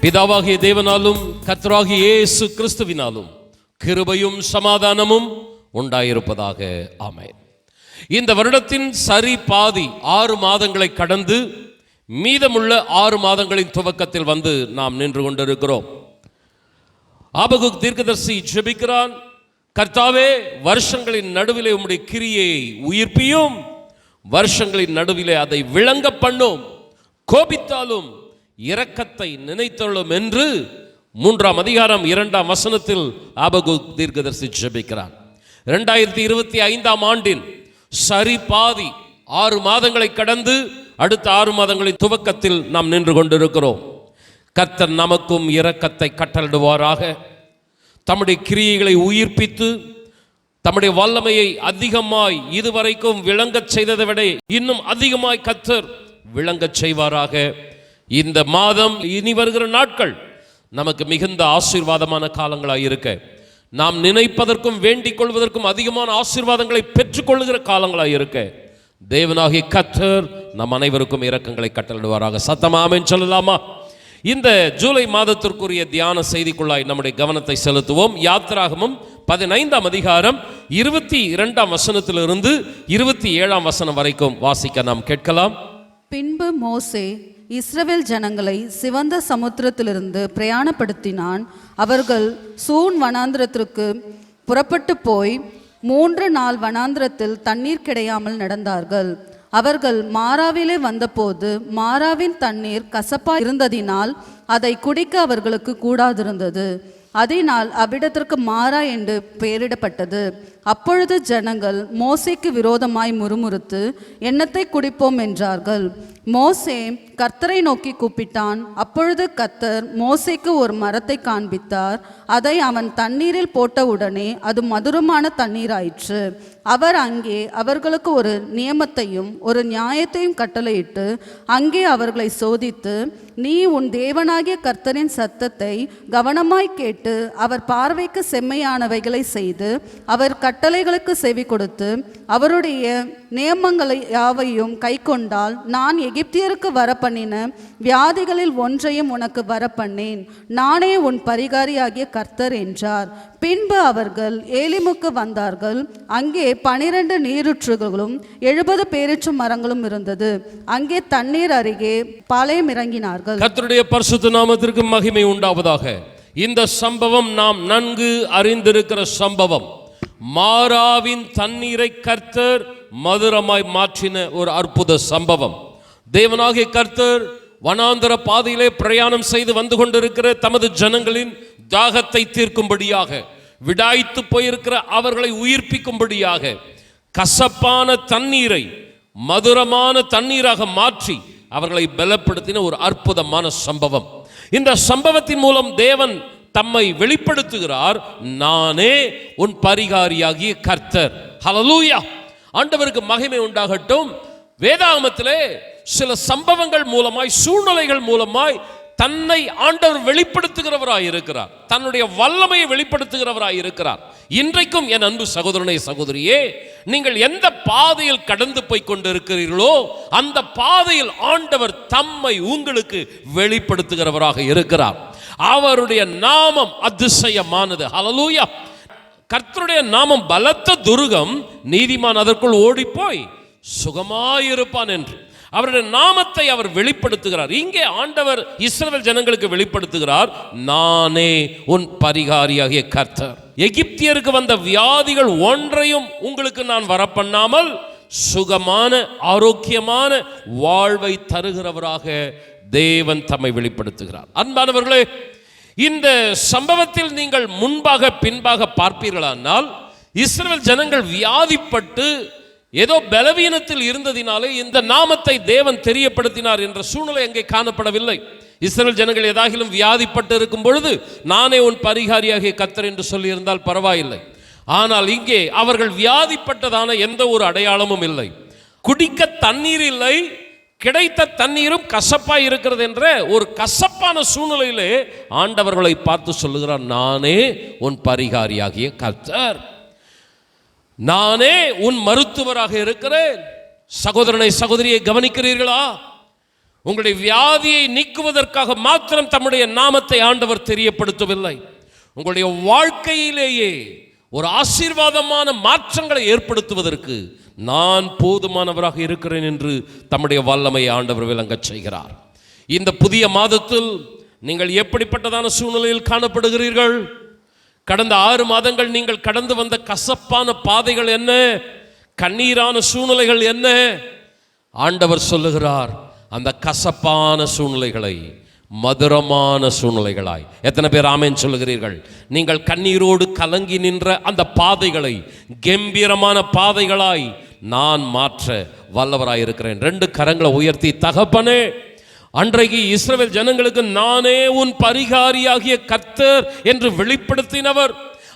பிதாவாகிய தேவனாலும் கர்த்தராகிய இயேசு கிறிஸ்துவினாலும் கிருபையும் சமாதானமும் உண்டாயிருப்பதாக. ஆமென். இந்த வருடத்தின் சரி பாதி 6 மாதங்களை கடந்து மீதமுள்ள 6 மாதங்களின் துவக்கத்தில் வந்து நாம் நின்று கொண்டிருக்கிறோம். ஆபகுக் தீர்க்கதரிசி ஜெபிக்கிறான், கர்த்தாவே, வருஷங்களின் நடுவிலே உம்முடைய கிரியையை உயிர்ப்பியும், வருஷங்களின் நடுவிலே அதை விளங்க பண்ணும், கோபித்தாலும் இரக்கத்தை நினைத்தள்ளும் என்று 3ஆம் அதிகாரம் 2ஆம் வசனத்தில் ஆபகுக் தீர்க்கதரிசி ஜெபிக்கிறான். 2025ஆம் ஆண்டின் சரி பாதி 6 மாதங்களை கடந்து அடுத்த 6 மாதங்களின் துவக்கத்தில் நாம் நின்று கொண்டிருக்கிறோம். கர்த்தர் நமக்கும் இரக்கத்தை கட்டளிடுவாராக. தம்முடைய கிரியைகளை உயிர்ப்பித்து தம்முடைய வல்லமையை அதிகமாய் இதுவரைக்கும் விளங்கச் செய்ததை விட இன்னும் அதிகமாய் கர்த்தர் விளங்கச் செய்வாராக. இந்த மாதம், இனி வருகிற நாட்கள் நமக்கு மிகுந்த ஆசீர்வாதமான காலங்களாக இருக்க, நாம் நினைப்பதற்கும் வேண்டிக் கொள்வதற்கும் அதிகமான ஆசீர்வாதங்களை பெற்றுக்கொள்ளுகிற காலங்களாக இருக்க தேவனாகிய கர்த்தர் நம் அனைவருக்கும் இரக்கங்களை கட்டளிடுவாராக. சத்தமா ஆமென் சொல்லலாமா? இந்த ஜூலை மாதத்திற்குரிய தியான செய்திக்குள்ளாய் நம்முடைய கவனத்தை செலுத்துவோம். யாத்திராகமம் 15ஆம் அதிகாரம் 22ஆம் வசனத்திலிருந்து 27ஆம் வசனம் வரைக்கும் வாசிக்க நாம் கேட்கலாம். பின்பு மோசே இஸ்ரவேல் ஜனங்களை சிவந்த சமுத்திரத்திலிருந்து பிரயாணப்படுத்தினான். அவர்கள் சூன் வனாந்திரத்திற்கு புறப்பட்டு போய் 3 நாள் வனாந்திரத்தில் தண்ணீர் கிடையாமல் நடந்தார்கள். அவர்கள் மாராவிலே வந்தபோது மாராவின் தண்ணீர் கசப்பா இருந்ததினால் அதை குடிக்க அவர்களுக்கு கூடாதிருந்தது. அதனால் அவ்விடத்திற்கு மாரா என்று பெயரிடப்பட்டது. அப்பொழுது ஜனங்கள் மோசேக்கு விரோதமாய் முறுமுறுத்து எண்ணத்தை குடிப்போம் என்றார்கள். மோசே கர்த்தரை நோக்கி கூப்பிட்டான். அப்பொழுது கர்த்தர் மோசேக்கு ஒரு மரத்தை காண்பித்தார். அதை அவன் தண்ணீரில் போட்டவுடனே அது மதுரமான தண்ணீராயிற்று. அவர் அங்கே அவர்களுக்கு ஒரு நியமத்தையும் ஒரு நியாயத்தையும் கட்டளையிட்டு அங்கே அவர்களை சோதித்து, நீ உன் தேவனாகிய கர்த்தரின் சத்தத்தை கவனமாய் கேட்டு அவர் பார்வைக்கு செம்மையானவைகளை செய்து அவர் கட்டளைகளுக்கு செவி கொடுத்து அவருடைய நியமங்களை யாவையும் கை கொண்டால் நான் எகிப்தியருக்கு வரப்பண்ணின வியாதிகளில் ஒன்றையும் உனக்கு வரப்பண்ணேன். நானே உன் பரிகாரியாகிய கர்த்தர் என்றார். பின்பு அவர்கள் ஏலிமுக்கு வந்தார்கள். அங்கே 12 நீரூற்றுகளும் 70 பேரீச்ச மரங்களும் இருந்தது. அங்கே தண்ணீர் அருகே பாளையம் இறங்கினார்கள். கர்த்தருடைய பரிசுத்த நாமத்திற்கு மகிமை உண்டாவதாக. இந்த சம்பவம் நாம் நன்கு அறிந்திருக்கிற சம்பவம். மாராவின் தண்ணீரை கர்த்தர் மதுரமாய் மாற்றின ஒரு அற்புத சம்பவம். தேவனாகிய கர்த்தர் வனாந்தர பாதையிலே பிரயாணம் செய்து வந்து கொண்டிருக்கிற தமது ஜனங்களின் தாகத்தை தீர்க்கும்படியாக, விடாய்த்து போயிருக்கிற அவர்களை உயிர்ப்பிக்கும்படியாக கசப்பான தண்ணீரை மதுரமான தண்ணீராக மாற்றி அவர்களை பலப்படுத்தின ஒரு அற்புதமான சம்பவம். இந்த சம்பவத்தின் மூலம் தேவன் தம்மை வெளிப்படுத்துகிறார். நானே உன் பரிகாரியாகிய கர்த்தர். ஹல்லேலூயா! ஆண்டவருக்கு மகிமை உண்டாகட்டும். வேதாகமத்திலே சில சம்பவங்கள் மூலமாய், சூழ்நிலைகள் மூலமாய் தன்னை ஆண்டவர் வெளிப்படுத்துகிறவராய் இருக்கிறார். தன்னுடைய வல்லமையை வெளிப்படுத்துகிறவராய் இருக்கிறார். இன்றைக்கும் என் அன்பு சகோதரனே, சகோதரியே, நீங்கள் எந்த பாதையில் கடந்து போய் கொண்டிருக்கிறீர்களோ அந்த பாதையில் ஆண்டவர் தம்மை உங்களுக்கு வெளிப்படுத்துகிறவராக இருக்கிறார். அவருடைய நாமம் அதிசயமானது. ஹல்லேலூயா! கர்த்தருடைய நாமம் பலத்த துருகம், நீதிமான் அதற்குள் ஓடிப்போய் சுகமாயிருப்பான் என்று அவருடைய நாமத்தை அவர் வெளிப்படுத்துகிறார். இங்கே ஆண்டவர் இஸ்ரவேல் ஜனங்களுக்கு வெளிப்படுத்துகிறார், நானே உன் பரிகாரியாகிய கர்த்தர். எகிப்தியருக்கு வந்த வியாதிகள் ஒன்றையும் உங்களுக்கு நான் வரப்பண்ணாமல் சுகமான ஆரோக்கியமான வாழ்வை தருகிறவராக தேவன் தம்மை வெளிப்படுத்துகிறார். அன்பானவர்களே, இந்த சம்பவத்தில் நீங்கள் முன்பாக பின்பாக பார்ப்பீர்களானால் இஸ்ரவேல் ஜனங்கள் வியாதிப்பட்டு ஏதோ பலவீனத்தில் இருந்ததினாலே இந்த நாமத்தை தேவன் தெரியப்படுத்தினார் என்ற சூழ்நிலை அங்கே காணப்படவில்லை. இஸ்ரவேல் ஜனங்கள் ஏதாகிலும் வியாதிப்பட்டு இருக்கும் பொழுது நானே உன் பரிகாரியாகிய கர்த்தர் என்று சொல்லியிருந்தால் பரவாயில்லை. ஆனால் இங்கே அவர்கள் வியாதிப்பட்டதான எந்த ஒரு அடையாளமும் இல்லை. குடிக்க தண்ணீர் இல்லை, கிடைத்த தண்ணீரும் கசப்பாய் இருக்கிறது என்ற ஒரு கசப்பான சூழ்நிலையிலே ஆண்டவர்களை பார்த்து சொல்லுகிறார், நானே உன் பரிகாரியாகிய கர்த்தர், நானே உன் மருத்துவராக இருக்கிறேன். சகோதரனை, சகோதரியை கவனிக்கிறீர்களா? உங்களுடைய வியாதியை நீக்குவதற்காக மாத்திரம் தம்முடைய நாமத்தை ஆண்டவர் தெரியப்படுத்தவில்லை. உங்களுடைய வாழ்க்கையிலேயே ஒரு ஆசீர்வாதமான மாற்றங்களை ஏற்படுத்துவதற்கு நான் போதுமானவராக இருக்கிறேன் என்று தம்முடைய வல்லமையை ஆண்டவர் விளங்கச் செய்கிறார். இந்த புதிய மாதத்தில் நீங்கள் எப்படிப்பட்டதான சூழ்நிலையில் காணப்படுகிறீர்கள்? கடந்த 6 மாதங்கள் நீங்கள் கடந்து வந்த கசப்பான பாதைகள் என்ன? கண்ணீரான சூழ்நிலைகள் என்ன? ஆண்டவர் சொல்லுகிறார், அந்த கசப்பான சூழ்நிலைகளை மதுரமான சூழ்நிலைகளாய். எத்தனை பேர் ஆமென் சொல்லுகிறீர்கள்? நீங்கள் கண்ணீரோடு கலங்கி நின்ற அந்த பாதைகளை கம்பீரமான பாதைகளாய் நான் மாற்ற வல்லவராய் இருக்கிறேன். 2 கரங்களை உயர்த்தி, தகப்பனே, அன்றைக்கு இஸ்ரவேல் ஜனங்களுக்கு நானே உன் பரிகாரியாகிய கர்த்தர் என்று வெளிப்படுத்தினவர்,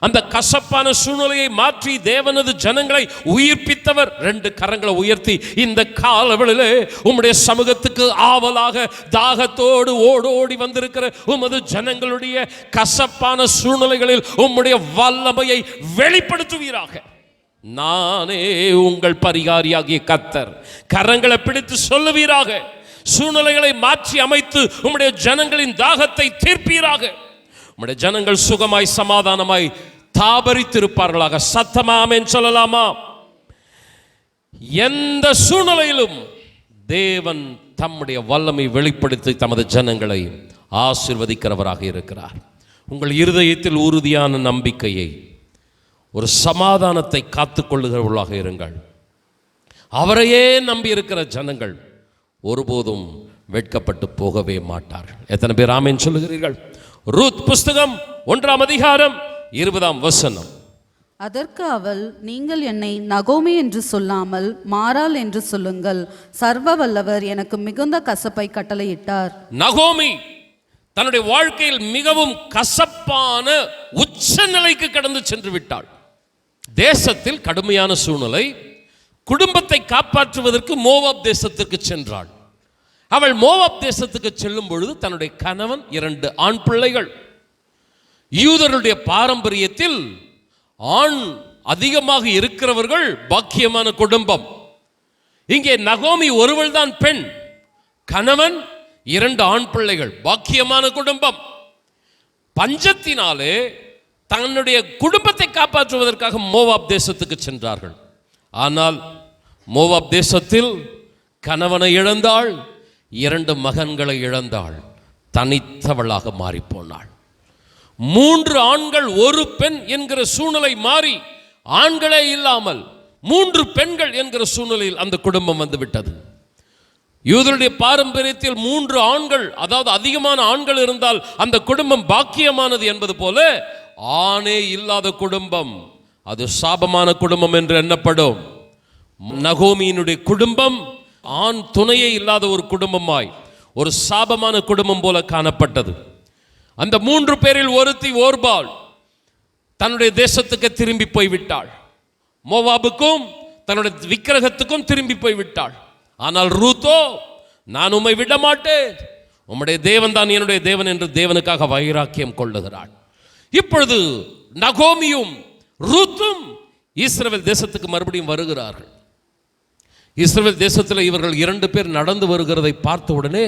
அந்த கசப்பான சூழ்நிலையை மாற்றி தேவனது ஜனங்களை உயிர்ப்பித்தவர். 2 கரங்களை உயர்த்தி இந்த காலவெளியிலே உம்முடைய சமூகத்துக்கு ஆவலாக தாகத்தோடு ஓடோடி வந்திருக்கிற உமது ஜனங்களுடைய கசப்பான சூழ்நிலைகளில் உம்முடைய வல்லமையை வெளிப்படுத்துவீராக. நானே உங்கள் பரிகாரியாகிய கர்த்தர். கரங்களை பிடித்து சொல்லுவீராக. சூழ்நிலைகளை மாற்றி அமைத்து உம்முடைய ஜனங்களின் தாகத்தை தீர்ப்பீராக. உம்முடைய ஜனங்கள் சுகமாய் சமாதானமாய் தாபரித்திருப்பார்களாக. சத்தமா ஆமென் சொல்லலாமா? எந்த சூழ்நிலையிலும் தேவன் தம்முடைய வல்லமை வெளிப்படுத்தி தமது ஜனங்களை ஆசீர்வதிக்கிறவராக இருக்கிறார். உங்கள் இருதயத்தில் உறுதியான நம்பிக்கையை, ஒரு சமாதானத்தை காத்துக்கொள்ளுகிறவர்களாக இருங்கள். அவரையே நம்பி இருக்கிற ஜனங்கள் ஒருபோதும் வெட்கப்பட்டு போகவே மாட்டார்கள். எத்தனை பேர் ஆமென் சொல்லுகிறீர்கள்? ரூத் புஸ்தகம் 1ஆம் அதிகாரம் 20ஆம் வசனம். அதற்கு அவள், நீங்கள் என்னை நகோமி என்று சொல்லாமல் மாறாள் என்று சொல்லுங்கள், சர்வ வல்லவர் எனக்கு மிகுந்த கசப்பை கட்டளையிட்டார். நகோமி தன்னுடைய வாழ்க்கையில் மிகவும் கசப்பான உச்ச நிலைக்கு கடந்து சென்று விட்டாள். தேசத்தில் கடுமையான சூழ்நிலை. குடும்பத்தை காப்பாற்றுவதற்கு மோவாப் தேசத்திற்கு சென்றாள். அவள் மோவாப் தேசத்துக்கு செல்லும் பொழுது தன்னுடைய கணவன், 2 ஆண் பிள்ளைகள். யூதருடைய பாரம்பரியத்தில் ஆண் அதிகமாக இருக்கிறவர்கள் பாக்கியமான குடும்பம். இங்கே நகோமி ஒருவள் தான் பெண், கணவன், 2 ஆண் பிள்ளைகள், பாக்கியமான குடும்பம். பஞ்சத்தினாலே தன்னுடைய குடும்பத்தை காப்பாற்றுவதற்காக மோவாப் தேசத்துக்கு சென்றார்கள். ஆனால் மோவாப் தேசத்தில் கணவனை இழந்தாள், 2 மகன்களை இழந்தாள், தனித்தவளாக மாறிப்போனாள். 3 ஆண்கள் 1 பெண் என்கிற சூழ்நிலை மாறி ஆண்களே இல்லாமல் 3 பெண்கள் என்கிற சூழ்நிலையில் அந்த குடும்பம் வந்துவிட்டது. யூதருடைய பாரம்பரியத்தில் 3 ஆண்கள், அதாவது அதிகமான ஆண்கள் இருந்தால் அந்த குடும்பம் பாக்கியமானது என்பது போல, ஆணே இல்லாத குடும்பம் அது சாபமான குடும்பம் என்று எண்ணப்படும். நகோமியினுடைய குடும்பம் ஆண் துணையே இல்லாத ஒரு குடும்பமாய், ஒரு சாபமான குடும்பம் போல காணப்பட்டது. அந்த 3 பேரில் ஒருத்தி ஓர்பாள் தன்னுடைய தேசத்துக்கு திரும்பி போய்விட்டாள். மோவாபுக்கும் தன்னுடைய விக்கிரகத்துக்கும் திரும்பி போய்விட்டாள். ஆனால் ரூத்தோ, நான் உம்மை விட மாட்டேன், உம்முடைய தேவன் தான் என்னுடைய தேவன் என்று தேவனுக்காக வைராக்கியம் கொள்ளுகிறாள். இப்பொழுது நகோமியும் ரூத்தும் இஸ்ரவேல் தேசத்துக்கு மறுபடியும் வருகிறார்கள். இஸ்ரவேல் தேசத்தில் இவர்கள் 2 பேர் நடந்து வருகிறதை பார்த்த உடனே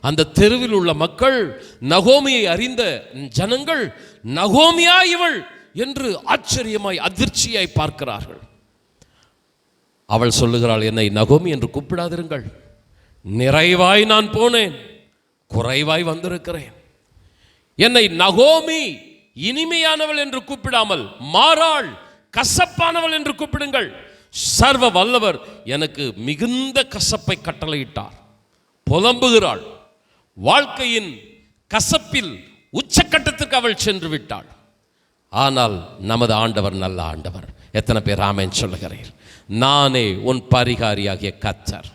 அந்த தெருவில் உள்ள மக்கள், நகோமியை அறிந்த ஜனங்கள், நகோமியா இவள் என்று ஆச்சரியமாய் அதிர்ச்சியாய் பார்க்கிறார்கள். அவள் சொல்லுகிறாள், என்னை நகோமி என்று கூப்பிடாதிருங்கள், நிறைவாய் நான் போனேன், குறைவாய் வந்திருக்கிறேன். என்னை நகோமி இனிமையானவள் என்று கூப்பிடாமல் மாறாள், கசப்பானவள் என்று கூப்பிடுங்கள். சர்வ வல்லவர் எனக்கு மிகுந்த கசப்பை கட்டளையிட்டார். புலம்புகிறாள். வாழ்க்கையின் கசப்பில் உச்சக்கட்டத்திற்கு அவள் சென்று விட்டாள். ஆனால் நமது ஆண்டவர் நல்ல ஆண்டவர். எத்தனை பேர் ஆமென் சொல்லுகிறீர்கள்? நானே உன் பரிகாரியாகிய கர்த்தர்.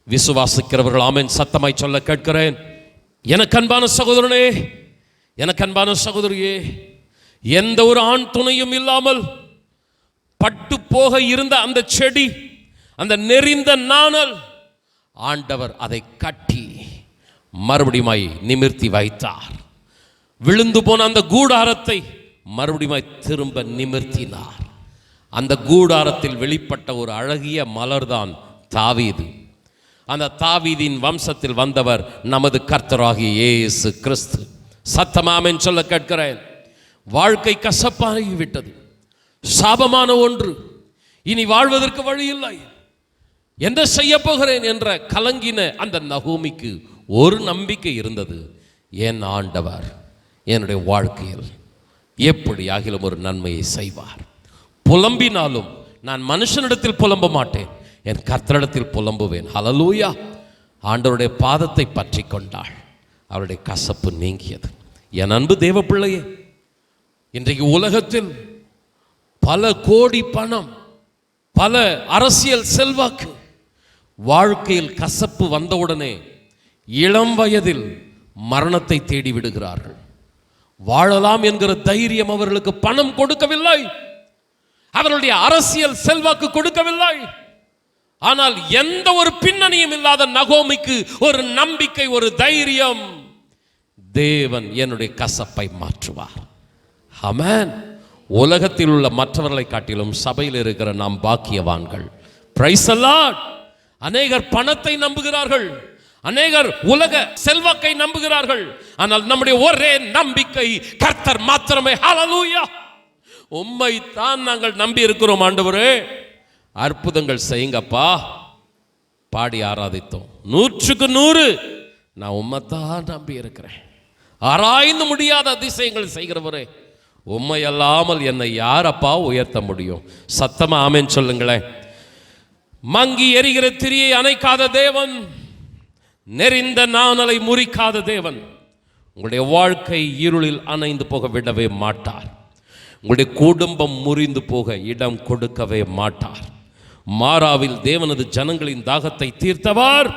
விசுவாசிக்கிறவர்கள் ஆமென் சத்தமாய் சொல்ல கேட்கிறேன். எனக்கு அன்பான சகோதரனே, எனக்கு அன்பான சகோதரியே, எந்த ஒரு ஆண் துணையும் இல்லாமல் பட்டு போக இருந்த அந்த செடி, அந்த நெறிந்த நாணல், ஆண்டவர் அதை கட்டி மறுபடியுமாய் நிமிர்த்தி வைத்தார். விழுந்து போன அந்த கூடாரத்தை மறுபடியுமாய் திரும்ப நிமிர்த்தினார். அந்த கூடாரத்தில் வெளிப்பட்ட ஒரு அழகிய மலர்தான் தாவீது. அந்த தாவீதின் வம்சத்தில் வந்தவர் நமது கர்த்தராகிய இயேசு கிறிஸ்து. சத்தமாமென் சொல்ல கேட்கிறேன். வாழ்க்கை கசப்பாகிவிட்டது, சாபமான ஒன்று, இனி வாழ்வதற்கு வழி இல்லை, என்ன செய்ய போகிறேன் என்ற கலங்கின அந்த நகோமிக்கு ஒரு நம்பிக்கை இருந்தது. என் ஆண்டவர் என்னுடைய வாழ்க்கையில் எப்படி ஆகிலும் ஒரு நன்மையை செய்வார். புலம்பினாலும் நான் மனுஷனிடத்தில் புலம்ப மாட்டேன், என் கர்த்தரிடத்தில் புலம்புவேன். ஹல்லேலூயா. ஆண்டவருடைய பாதத்தை பற்றி கொண்டாள், அவருடைய கசப்பு நீங்கியது. என் அன்பு தேவ பிள்ளையே, இன்றைக்கு உலகத்தில் பல கோடி பணம், பல அரசியல் செல்வாக்கு, வாழ்க்கையில் கசப்பு வந்தவுடனே இளம் வயதில் மரணத்தை தேடி விடுகிறார்கள். வாழலாம் என்கிற தைரியம் அவர்களுக்கு பணம் கொடுக்கவில்லை, அவர்களுடைய அரசியல் செல்வாக்கு கொடுக்கவில்லை. ஆனால் எந்த ஒரு பின்னணியும் இல்லாத நகோமிக்கு ஒரு நம்பிக்கை, ஒரு தைரியம். தேவன் என்னுடைய கசப்பை மாற்றுவார். ஆமென். உலகத்தில் உள்ள மற்றவர்களை காட்டிலும் சபையில் இருக்கிற நாம் பாக்கியவான்கள். Praise the Lord. அநேகர் பணத்தை நம்புகிறார்கள், அநேகர் உலக செல்வாக்கை நம்புகிறார்கள். ஆனால் நம்முடைய ஒரே நம்பிக்கை கர்த்தர் மாத்திரமே. ஹல்லேலூயா. உம்மை தான் நாங்கள் நம்பி இருக்கிறோம் ஆண்டவரே, அற்புதங்கள் செய்யுங்கப்பா. பாடி ஆராதித்தோம். 100க்கு 100 நான் உம்மைத்தான் நம்பி இருக்கிறேன். ஆராய்ந்து முடியாத அதிசயங்கள் செய்கிறவரே, உம்மை அல்லாமல் என்னை யாரப்பா உயர்த்த முடியும்? சத்தமா ஆமென் சொல்லுங்களேன். மங்கி எரிகிற திரியை அணைக்காத தேவன், நெறிந்த நாணலை முறிக்காத தேவன் உங்களுடைய வாழ்க்கை இருளில் அணைந்து போக விடவே மாட்டார். உங்களுடைய குடும்பம் முறிந்து போக இடம் கொடுக்கவே மாட்டார். மாராவில் தேவனது ஜனங்களின் தாகத்தை தீர்த்தவர்,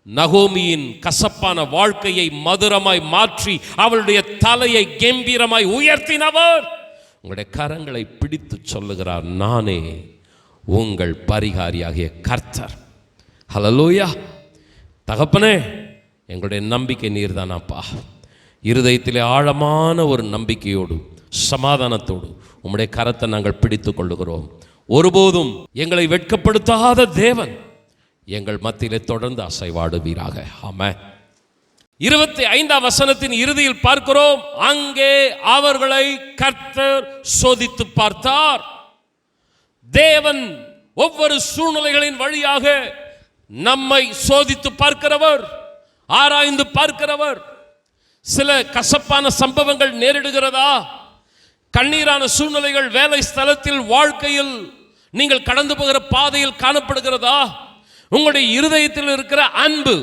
நகோமியின் கசப்பான வாழ்க்கையை மதுரமாய் மாற்றி அவளுடைய தலையை கம்பீரமாய் உயர்த்தினவர் உங்களுடைய கரங்களை பிடித்து சொல்லுகிறார், நானே உங்கள் பரிகாரியாகிய கர்த்தர். ஹல்லேலூயா. தகப்பனே, எங்களுடைய நம்பிக்கை நீர்தானாப்பா. இருதயத்திலே ஆழமான ஒரு நம்பிக்கையோடு சமாதானத்தோடு உம்முடைய கரத்தை நாங்கள் பிடித்து கொள்ளுகிறோம். ஒருபோதும் எங்களை வெட்கப்படுத்தாத தேவன் எங்கள் மத்தியிலே தொடர்ந்து அசைவாடுவீராக. ஆமென். 25ஆம் வசனத்தின் இறுதியில் பார்க்கிறோம், அங்கே அவர்களை கர்த்தர் சோதித்து பார்த்தார். தேவன் ஒவ்வொரு சூழ்நிலைகளின் வழியாக நம்மை சோதித்து பார்க்கிறவர், ஆராய்ந்து பார்க்கிறவர். சில கசப்பான சம்பவங்கள் நேரிடுகிறதா? கண்ணீரான சூழ்நிலைகள் வேலை ஸ்தலத்தில், வாழ்க்கையில் நீங்கள் கடந்து போகிற பாதையில் காணப்படுகிறதா? உங்களுடைய இருதயத்தில் இருக்கிற அன்பு,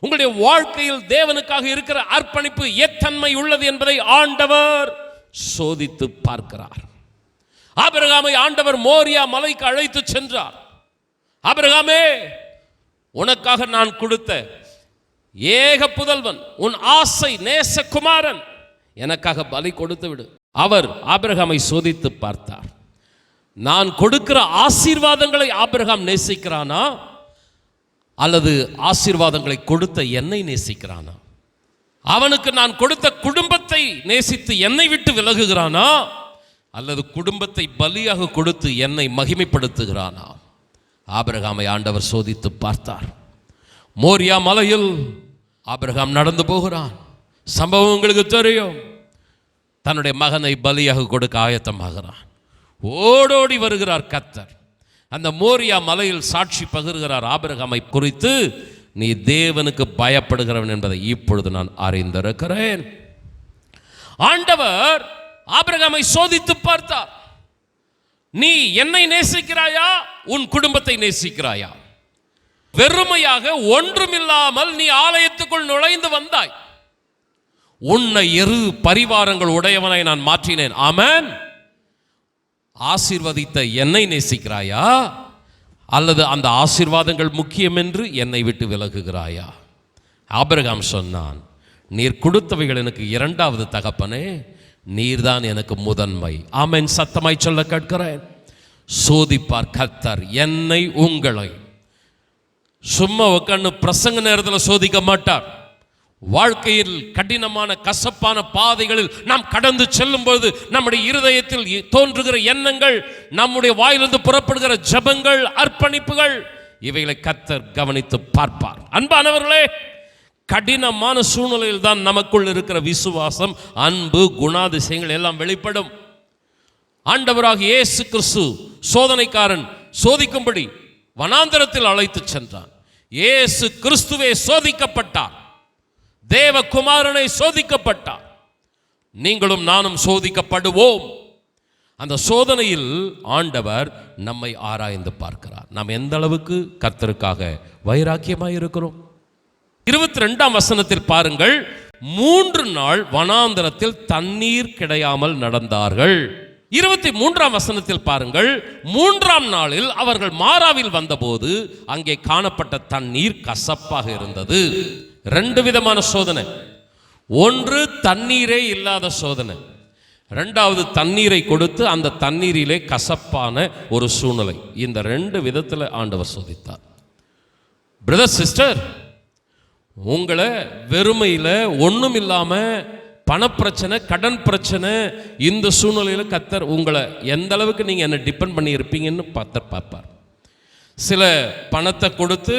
உங்களுடைய வாழ்க்கையில் தேவனுக்காக இருக்கிற அர்ப்பணிப்பு எத்தன்மை உள்ளது என்பதை ஆண்டவர் சோதித்து பார்க்கிறார். ஆபிரகாமை ஆண்டவர் மோரியா மலைக்கு அழைத்து சென்றார். ஆபிரகாமே, உனக்காக நான் கொடுத்த ஏக புதல்வன், உன் ஆசை நேசகுமாரன், எனக்காக பலி கொடுத்து விடு. அவர் ஆபிரகாமை சோதித்து பார்த்தார். நான் கொடுக்கிற ஆசீர்வாதங்களை ஆபிரகாம் நேசிக்கிறானா, அல்லது ஆசீர்வாதங்களை கொடுத்த என்னை நேசிக்கிறானா? அவனுக்கு நான் கொடுத்த குடும்பத்தை நேசித்து என்னை விட்டு விலகுகிறானா, அல்லது குடும்பத்தை பலியாக கொடுத்து என்னை மகிமைப்படுத்துகிறானா? ஆபிரகாமை ஆண்டவர் சோதித்து பார்த்தார். மோரியா மலையில் ஆபிரகாம் நடந்து போகிறான். சம்பவம் உங்களுக்கு தெரியும். தன்னுடைய மகனை பலியாக கொடுக்க ஆயத்தமாகிறான். ஓடோடி வருகிறார் கர்த்தர். அந்த மோரியா மலையில் சாட்சி பகிர்கிறார் ஆபிரகாமை குறித்து, நீ தேவனுக்கு பயப்படுகிறவன் என்பதை இப்பொழுது நான் அறிந்திருக்கிறேன். ஆண்டவர் ஆபிரகாமை சோதித்து பார்த்தார். நீ என்னை நேசிக்கிறாயா, உன் குடும்பத்தை நேசிக்கிறாயா? வெறுமையாக ஒன்றுமில்லாமல் நீ ஆலயத்துக்குள் நுழைந்து வந்தாய். உன்னை இரு பரிவாரங்கள் உடையவனை நான் மாற்றினேன். ஆமென். ஆசீர்வதித்த என்னை நேசிக்கிறாயா, அல்லது அந்த ஆசீர்வாதங்கள் முக்கியம் என்று என்னை விட்டு விலகுகிறாயா? ஆபிரகாம் சொன்னான், நீர் கொடுத்தவைகள் எனக்கு இரண்டாவது தகப்பனே, நீர்தான் எனக்கு முதன்மை. ஆமென். சத்தமாய் சொல்ல கேட்கிறேன். சோதிப்பார் கர்த்தர் என்னை உங்களை. சும்மா உட்கார்ந்து பிரசங்க நேரத்தில் சோதிக்க மாட்டார். வாழ்க்கையில் கடினமான கசப்பான பாதைகளில் நாம் கடந்து செல்லும் பொழுது நம்முடைய இருதயத்தில் தோன்றுகிற எண்ணங்கள், நம்முடைய வாயிலிருந்து புறப்படுகிற ஜெபங்கள், அர்ப்பணிப்புகள் இவைகளை கர்த்தர் கவனித்து பார்ப்பார். அன்பானவர்களே, கடினமான சூழ்நிலையில் தான் நமக்குள் இருக்கிற விசுவாசம், அன்பு, குணாதிசயங்கள் எல்லாம் வெளிப்படும். ஆண்டவராக இயேசு கிறிஸ்து சோதனைக்காரன் சோதிக்கும்படி வனாந்தரத்தில் அழைத்து சென்றார். இயேசு கிறிஸ்துவே சோதிக்கப்பட்டார், தேவகுமாரனை சோதிக்கப்பட்டார். நீங்களும் நானும் சோதிக்கப்படுவோம். அந்த சோதனையில் ஆண்டவர் நம்மை ஆராய்ந்து பார்க்கிறார். நாம் எந்த அளவுக்கு கர்த்தருக்காக வைராக்கியமாய் இருக்கிறோம். 22ஆம் வசனத்தில் பாருங்கள், 3 நாள் வனாந்தரத்தில் தண்ணீர் கிடையாமல் நடந்தார்கள். 23ஆம் வசனத்தில் பாருங்கள், 3ஆம் நாளில் அவர்கள் மாராவில் வந்தபோது அங்கே காணப்பட்ட தண்ணீர் கசப்பாக இருந்தது. 2 விதமான சோதனை. ஒன்று தண்ணீரே இல்லாத சோதனை, 2வது தண்ணீரை கொடுத்து அந்த தண்ணீரிலே கசப்பான ஒரு சூழ்நிலை. இந்த 2 விதத்தில் ஆண்டவர் சோதித்தார். பிரதர் சிஸ்டர், உங்களை வெறுமையில் ஒன்றும் இல்லாமல் பணப்பிரச்சனை, கடன் பிரச்சனை, இந்த சூழ்நிலையில் கர்த்தர் உங்களை எந்த அளவுக்கு நீங்கள் என்ன டிபெண்ட் பண்ணி இருப்பீங்கன்னு பார்ப்பார். சில பணத்தை கொடுத்து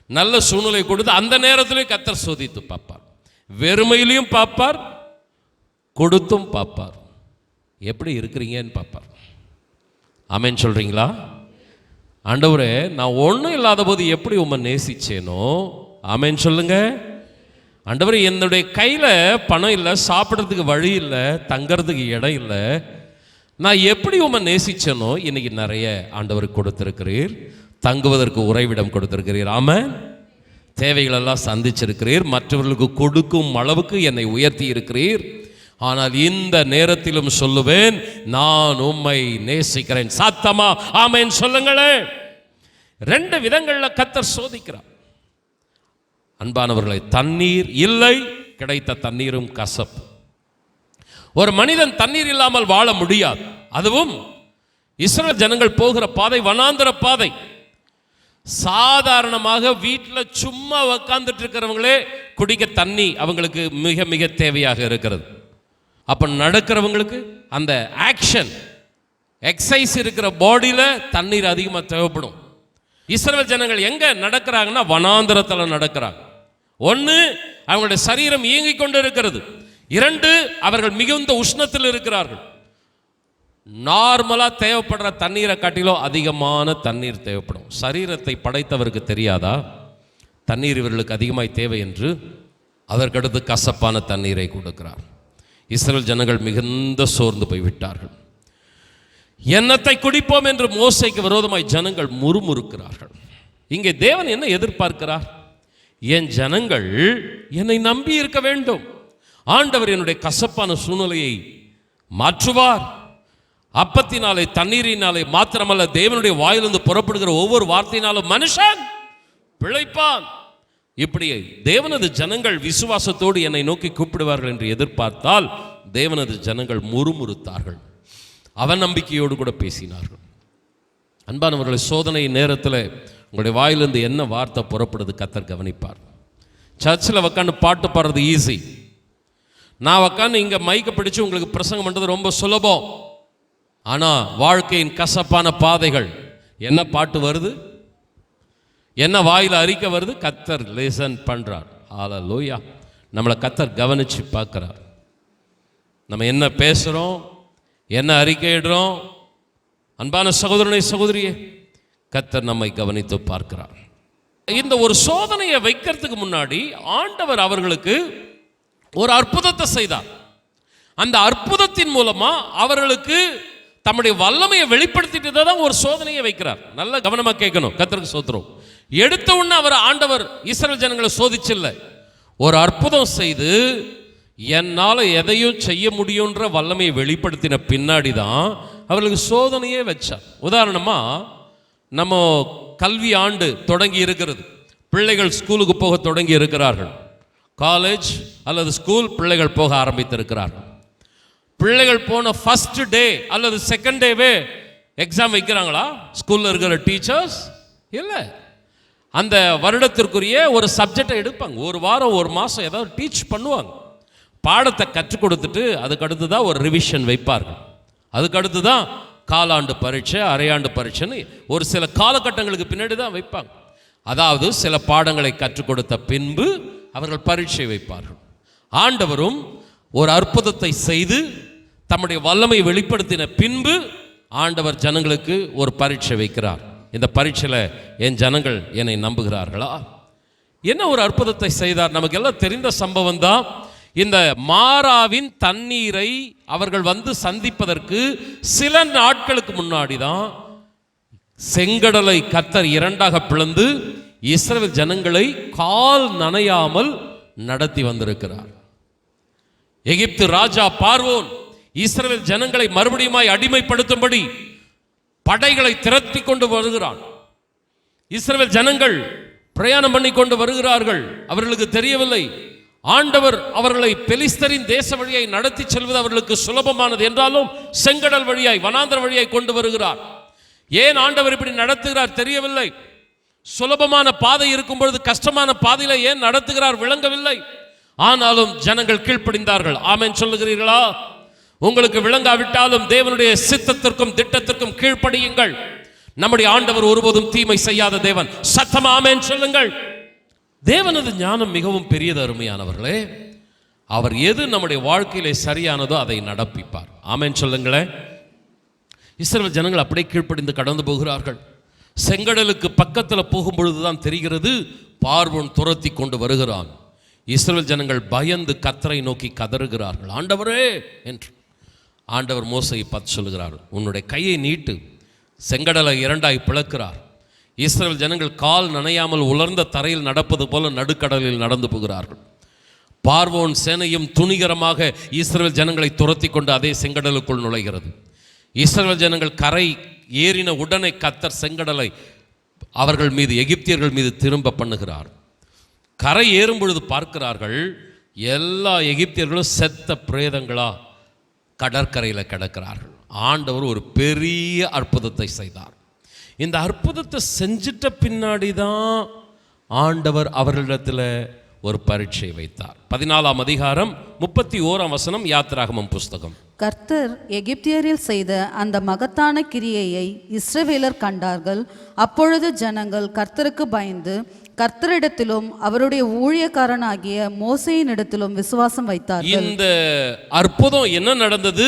நல்ல சூழ்நிலை கொடுத்து அந்த நேரத்திலே கர்த்தர் சோதித்து பார்ப்பார். வெறுமையிலையும் பார்ப்பார், கொடுத்தும் பார்ப்பார். எப்படி இருக்கிறீங்கன்னு பார்ப்பார். ஆமென் சொல்கிறீங்களா? ஆண்டவரே, நான் ஒன்றும் இல்லாத போது எப்படி உம்மை நேசிச்சேனோ, ஆமென் சொல்லுங்க. ஆண்டவரே, என்னுடைய கையில் பணம் இல்லை, சாப்பிட்றதுக்கு வழி இல்லை, தங்கிறதுக்கு இடம் இல்லை, நான் எப்படி உம்மை நேசிச்சேனோ இன்னைக்கு நிறைய ஆண்டவருக்கு கொடுத்திருக்கிறீர். தங்குவதற்கு உறைவிடம் கொடுத்திருக்கிறீர். ஆமென். தேவைகளெல்லாம் சந்திச்சிருக்கிறீர். மற்றவர்களுக்கு கொடுக்கும் அளவுக்கு என்னை உயர்த்தி இருக்கிறீர். ஆனால் இந்த நேரத்திலும் சொல்லுவேன், நான் உம்மை நேசிக்கிறேன். சாத்தமா ஆமென் சொல்லுங்களேன். 2 விதங்களில் கர்த்தர் சோதிக்கிறார். அன்பானவர்களை, தண்ணீர் இல்லை, கிடைத்த தண்ணீரும் கசப்பு. ஒரு மனிதன் தண்ணீர் இல்லாமல் வாழ முடியாது. அதுவும் இஸ்ரவேல் ஜனங்கள் போகிற பாதை வனாந்தர பாதை. சாதாரணமாக வீட்டில் சும்மா உக்காந்துட்டு இருக்கிறவங்களே குடிக்க தண்ணி அவங்களுக்கு மிக மிக தேவையாக இருக்கிறது. அப்போ நடக்கிறவங்களுக்கு அந்த ஆக்ஷன், எக்ஸசைஸ் இருக்கிற பாடியில் தண்ணீர் அதிகமாக தேவைப்படும். இஸ்ரவேல் ஜனங்கள் எங்கே நடக்கிறாங்கன்னா வனாந்தரத்தில் நடக்கிறாங்க. 1, அவங்களுடைய சரீரம் இயங்கிக் கொண்டு இருக்கிறது. 2, அவர்கள் மிகுந்த உஷ்ணத்தில் இருக்கிறார்கள். நார்மலாக தேவைப்படுற தண்ணீரை காட்டிலும் அதிகமான தண்ணீர் தேவைப்படும். சரீரத்தை படைத்தவருக்கு தெரியாதா தண்ணீர் இவர்களுக்கு அதிகமாய் தேவை என்று? அதற்கடுத்து கசப்பான தண்ணீரை கொடுக்கிறார். இஸ்ரவேல் ஜனங்கள் மிகுந்த சோர்ந்து போய்விட்டார்கள். எண்ணத்தை குடிப்போம் என்று மோசேக்கு விரோதமாய் ஜனங்கள் முறுமுறுக்கிறார்கள். இங்கே தேவன் என்ன எதிர்பார்க்கிறார்? என் ஜனங்கள் என்னை நம்பி இருக்க வேண்டும். ஆண்டவர் என்னுடைய கசப்பான சூழ்நிலையை மாற்றுவார். அப்பத்தினாலே தண்ணீரினாலே மாத்திரமல்ல, தேவனுடைய வாயிலிருந்து புறப்படுகிற ஒவ்வொரு வார்த்தையினாலும் மனுஷன் பிழைப்பான். இப்படி தேவனது ஜனங்கள் விசுவாசத்தோடு என்னை நோக்கி கூப்பிடுவார்கள் என்று எதிர்பார்த்தால் தேவனது ஜனங்கள் முறுமுறுத்தார்கள். அவநம்பிக்கையோடு கூட பேசினார்கள். அன்பானவர்களை, சோதனை நேரத்தில் உங்களுடைய வாயிலிருந்து என்ன வார்த்தை புறப்படுது கர்த்தர் கவனிப்பார். சர்ச்சில் உக்காந்து பாட்டு பாடுறது ஈஸி. நான் உக்காந்து இங்கே மைக்கை பிடிச்சு உங்களுக்கு பிரசங்கம் பண்ணுறது ரொம்ப சுலபம். ஆனால் வாழ்க்கையின் கசப்பான பாதைகள், என்ன பாட்டு வருது, என்ன வாயில் அறிக்கை வருது, கர்த்தர் லிசன் பண்ணுறார். ஹல்லேலூயா. நம்மளை கர்த்தர் கவனித்து பார்க்குறார். நம்ம என்ன பேசுகிறோம், என்ன அறிக்கையிடுறோம். அன்பான சகோதரனை சகோதரியே, கர்த்தர் நம்மை கவனித்து பார்க்கிறார். இந்த ஒரு சோதனையை வைக்கிறதுக்கு முன்னாடி ஆண்டவர் அவர்களுக்கு ஒரு அற்புதத்தை செய்தார். அந்த அற்புதத்தின் மூலமா அவர்களுக்கு தம்முடைய வல்லமையை வெளிப்படுத்திட்டு தான் ஒரு சோதனையை வைக்கிறார். நல்ல கவனமா கேட்கணும். கர்த்தருக்கு ஸ்தோத்திரம். எடுத்த உடனே அவர் ஆண்டவர் இஸ்ரவேல் ஜனங்களை சோதிச்சில்லை. ஒரு அற்புதம் செய்து என்னால் எதையும் செய்ய முடியுன்ற வல்லமையை வெளிப்படுத்தின பின்னாடி தான் அவர்களுக்கு சோதனையே வச்சார். உதாரணமா, நம்ம கல்வி ஆண்டு தொடங்கி இருக்கிறது. பிள்ளைகள் ஸ்கூலுக்கு போக தொடங்கி இருக்கிறார்கள். காலேஜ் அல்லது ஸ்கூல் பிள்ளைகள் போக ஆரம்பித்திருக்கிறார்கள். பிள்ளைகள் போன ஃபர்ஸ்ட் டே அல்லது செகண்ட் டேவே எக்ஸாம் வைக்கிறாங்களா ஸ்கூலில் இருக்கிற டீச்சர்ஸ்? இல்லை. அந்த வருடத்திற்குரிய ஒரு சப்ஜெக்டை எடுப்பாங்க. ஒரு வாரம் ஒரு மாதம் ஏதாவது டீச் பண்ணுவாங்க. பாடத்தை கற்றுக் கொடுத்துட்டு அதுக்கடுத்து தான் ஒரு ரிவிஷன் வைப்பார்கள். அதுக்கடுத்து தான் காலாண்டு பரீட்சை, அரையாண்டு பரீட்சைன்னு ஒரு சில காலகட்டங்களுக்கு பின்னாடி தான் வைப்பாங்க. அதாவது சில பாடங்களை கற்றுக் கொடுத்த பின்பு அவர்கள் பரீட்சை வைப்பார்கள். ஆண்டவரும் ஒரு அற்புதத்தை செய்து தம்முடைய வல்லமை வெளிப்படுத்தின பின்பு ஆண்டவர் ஜனங்களுக்கு ஒரு பரீட்சை வைக்கிறார். இந்த பரீட்சையில் என் ஜனங்கள் என்னை நம்புகிறார்களா? என்ன ஒரு அற்புதத்தை செய்தார்? நமக்கு எல்லாம் தெரிந்த சம்பவம் தான். இந்த மாராவின் தண்ணீரை அவர்கள் வந்து சந்திப்பதற்கு சில நாட்களுக்கு முன்னாடி தான் செங்கடலை கர்த்தர் இரண்டாக பிளந்து இஸ்ரவேல் ஜனங்களை கால் நனையாமல் நடத்தி வந்திருக்கிறார். எகிப்து ராஜா பார்வோன் இஸ்ரவேல் ஜனங்களை மறுபடியும் அடிமைப்படுத்தும்படி படைகளை திரட்டி கொண்டு வருகிறான். இஸ்ரவேல் ஜனங்கள் பிரயாணம் பண்ணி கொண்டு வருகிறார்கள். அவர்களுக்கு தெரியவில்லை, ஆண்டவர் அவர்களை பெலிஸ்தரின் தேச வழியை நடத்தி செல்வது அவர்களுக்கு சுலபமானது என்றாலும் செங்கடல் வழியாய் வனாந்தர வழியாய் கொண்டு வருகிறார். ஏன் ஆண்டவர் இப்படி நடத்துகிறார் தெரியவில்லை. சுலபமான பாதை இருக்கும் பொழுது கஷ்டமான பாதையில ஏன் நடத்துகிறார் விளங்கவில்லை. ஆனாலும் ஜனங்கள் கீழ்ப்படிந்தார்கள். ஆமென் சொல்லுகிறீர்களா? உங்களுக்கு விளங்காவிட்டாலும் தேவனுடைய சித்தத்திற்கும் திட்டத்திற்கும் கீழ்ப்படியுங்கள். நம்முடைய ஆண்டவர் ஒருபோதும் தீமை செய்யாத தேவன். சத்தமா ஆமென் சொல்லுங்கள். தேவனது ஞானம் மிகவும் பெரியது அருமையானவர்களே. அவர் எது நம்முடைய வாழ்க்கையிலே சரியானதோ அதை நடப்பிப்பார். ஆமென் சொல்லுங்களேன். இஸ்ரவேல் ஜனங்கள் அப்படியே கீழ்ப்படிந்து கடந்து போகிறார்கள். செங்கடலுக்கு பக்கத்தில் போகும்பொழுதுதான் தெரிகிறது பார்வோன் துரத்தி கொண்டு வருகிறான். இஸ்ரவேல் ஜனங்கள் பயந்து கர்த்தரை நோக்கி கதறுகிறார்கள், ஆண்டவரே என்று. ஆண்டவர் மோசேயை பார்த்து சொல்லுகிறார், உன்னுடைய கையை நீட்டு. செங்கடலை இரண்டாய் பிளக்கிறார். இஸ்ரவேல் ஜனங்கள் கால் நனையாமல் உலர்ந்த தரையில் நடப்பது போல நடுக்கடலில் நடந்து போகிறார்கள். பார்வோன் சேனையும் துணிகரமாக இஸ்ரவேல் ஜனங்களை துரத்தி கொண்டு அதே செங்கடலுக்குள் நுழைகிறது. இஸ்ரவேல் ஜனங்கள் கரை ஏறின உடனே கர்த்தர் செங்கடலை அவர்கள் மீது, எகிப்தியர்கள் மீது திரும்ப பண்ணுகிறார். கரை ஏறும் பொழுது பார்க்கிறார்கள், எல்லா எகிப்தியர்களும் செத்த பிரேதங்களா கடற்கரையில் கிடக்கிறார்கள். ஆண்டவர் ஒரு பெரிய அற்புதத்தை செய்தார். இந்த அற்புதத்தை செஞ்சிட்ட பின்னாடி தான் ஆண்டவர் அவர்களிடத்தில் ஒரு பரீட்சை வைத்தார். 14ஆம் அதிகாரம் 31ஆம் வசனம், யாத்திராகமம் புஸ்தகம். கர்த்தர் எகிப்தியரில் செய்த அந்த மகத்தான கிரியையை இஸ்ரவேலர் கண்டார்கள். அப்பொழுது ஜனங்கள் கர்த்தருக்கு பயந்து கர்த்தரிடத்திலும் அவருடைய ஊழியக்காரனாகிய மோசேயினிடத்திலும் விசுவாசம் வைத்தார்கள். இந்த அற்புதம் என்ன நடந்தது?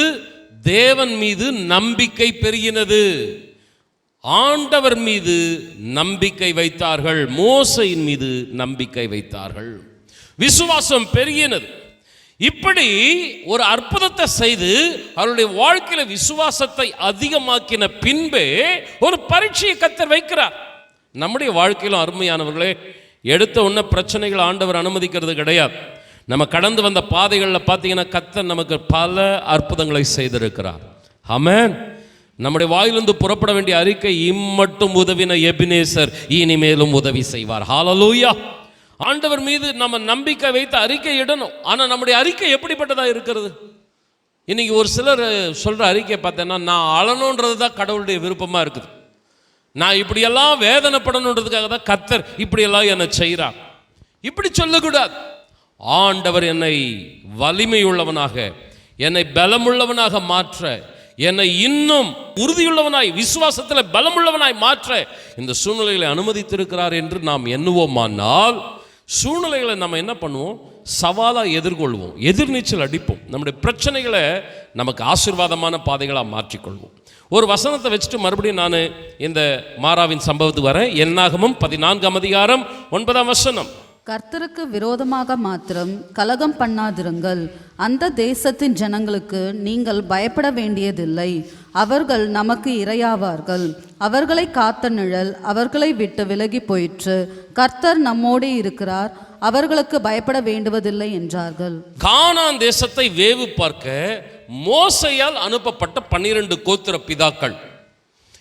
தேவன் மீது நம்பிக்கை பெருகினது. ஆண்டவர் மீது நம்பிக்கை வைத்தார்கள். மோசேயின் மீது நம்பிக்கை வைத்தார்கள். விசுவாசம் பெருகினது. இப்படி ஒரு அற்புதத்தை செய்து அவருடைய வாழ்க்கையில விசுவாசத்தை அதிகமாக்கின பின்பே ஒரு பரீட்சையை கர்த்தர் வைக்கிறார். நம்முடைய வாழ்க்கையிலும் அருமையானவர்களே, எடுத்த உடனே பிரச்சனைகள் ஆண்டவர் அனுமதிக்கிறது கிடையாது. நம்ம கடந்து வந்த பாதைகளில் பார்த்தீங்கன்னா கர்த்தர் நமக்கு பல அற்புதங்களை செய்திருக்கிறார். ஆமென். நம்முடைய வாயிலிருந்து புறப்பட வேண்டிய அறிக்கை, இம்மட்டும் உதவின எபினேசர் இனிமேலும் உதவி செய்வார். ஹல்லேலூயா. ஆண்டவர் மீது நம்ம நம்பிக்கை வைத்து அறிக்கை இடணும். ஆனால் நம்முடைய அறிக்கை எப்படிப்பட்டதா இருக்கிறது? இன்னைக்கு ஒரு சிலர் சொல்ற அறிக்கை பார்த்தேன்னா, நான் அழணுன்றது தான் கடவுளுடைய விருப்பமாக இருக்குது. நான் இப்படியெல்லாம் வேதனைப்படணுன்றதுக்காக தான் கர்த்தர் இப்படியெல்லாம் என்னை செய்கிறார். இப்படி சொல்லக்கூடாது. ஆண்டவர் என்னை வலிமையுள்ளவனாக, என்னை பலமுள்ளவனாக மாற்ற, என்னை இன்னும் உறுதியுள்ளவனாய், விசுவாசத்தில் பலமுள்ளவனாய் மாற்ற இந்த சூழ்நிலைகளை அனுமதித்திருக்கிறார் என்று நாம் எண்ணுவோமானால், சூழ்நிலைகளை நம்ம என்ன பண்ணுவோம்? சவாலாக எதிர்கொள்வோம், எதிர்நீச்சல் அடிப்போம். நம்முடைய பிரச்சனைகளை நமக்கு ஆசீர்வாதமான பாதைகளாக மாற்றிக்கொள்வோம். ஒரு வசனத்தை வச்சுட்டு மறுபடியும் நான் இந்த மாராவின் சம்பவத்துக்கு வரேன். என்னாகமம் 14ஆம் அதிகாரம் 9ஆம் வசனம். கர்த்தருக்கு விரோதமாக மாத்திரம் கலகம் பண்ணாதிருங்கள். அந்த தேசத்தின் ஜனங்களுக்கு நீங்கள் பயப்பட வேண்டியதில்லை. அவர்கள் நமக்கு இரையாவார்கள். அவர்களை காத்த நிழல் அவர்களை விட்டு விலகி போயிற்று. கர்த்தர் நம்மோடு இருக்கிறார், அவர்களுக்கு பயப்பட வேண்டுவதில்லை என்றார்கள். கானான் தேசத்தை வேவு பார்க்க மோசேயால் அனுப்பப்பட்ட 12 கோத்திர பிதாக்கள்.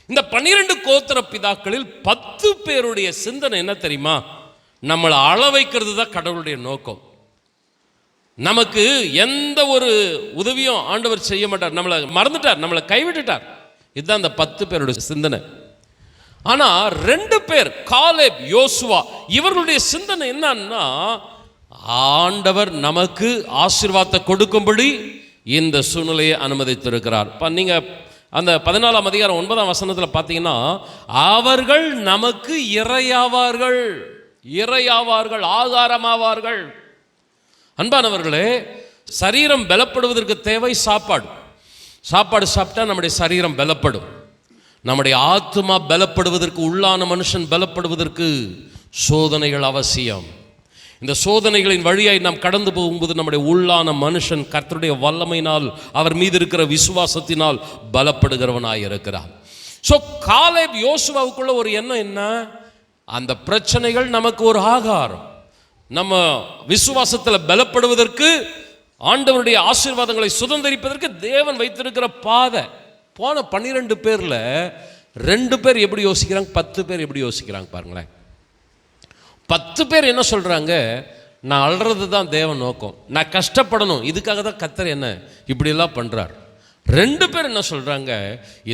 இந்த 12 கோத்திர பிதாக்களில் 10 பேருடைய சிந்தனை என்ன தெரியுமா? நம்மளை அள வைக்கிறது தான் கடவுளுடைய நோக்கம். நமக்கு எந்த ஒரு உதவியும் ஆண்டவர் செய்ய மாட்டார், நம்மளை மறந்துட்டார், நம்மளை கைவிட்டுட்டார். இதுதான் அந்த 10 பேருடைய சிந்தனை. ஆனா 2 பேர், காலேப், யோசுவா, இவர்களுடைய சிந்தனை என்னன்னா, ஆண்டவர் நமக்கு ஆசீர்வாதத்தை கொடுக்கும்படி இந்த சூழ்நிலையை அனுமதித்திருக்கிறார். நீங்க அந்த 14ஆம் அதிகாரம் 9ஆம் வசனத்தில் பார்த்தீங்கன்னா, அவர்கள் நமக்கு இரையாவார்கள், இரையாவார்கள், ஆகாரமாவார்கள். அன்பானவர்களே, சரீரம் பலப்படுவதற்கு தேவை சாப்பாடு. சாப்பாடு சாப்பிட்டா நம்முடைய சரீரம் பலப்படும். நம்முடைய ஆத்மா பலப்படுவதற்கு, உள்ளான மனுஷன் பலப்படுவதற்கு சோதனைகள் அவசியம். இந்த சோதனைகளின் வழியாய் நாம் கடந்து போகும்போது நம்முடைய உள்ளான மனுஷன் கர்த்தருடைய வல்லமையினால், அவர் மீது இருக்கிற விசுவாசத்தினால் பலப்படுகிறவனாய் இருக்கிறான். ஸோ காலேப் யோசுவாவுக்குள்ள ஒரு எண்ணம் என்ன? அந்த பிரச்சனைகள் நமக்கு ஒரு ஆகாரம். நம்ம விசுவாசத்தில் பலப்படுவதற்கு, ஆண்டவருடைய ஆசீர்வாதங்களை சுதந்திரிப்பதற்கு தேவன் வைத்திருக்கிற பாதை. போன 12 பேர்ல 2 பேர் எப்படி யோசிக்கிறாங்க, 10 பேர் எப்படி யோசிக்கிறாங்க பாருங்களேன். 10 பேர் என்ன சொல்றாங்க? நான் அழுறது தான் தேவன் நோக்கம், நான் கஷ்டப்படணும், இதுக்காக தான் கர்த்தர் என்ன இப்படியெல்லாம் பண்றார். 2 பேர் என்ன சொல்றாங்க?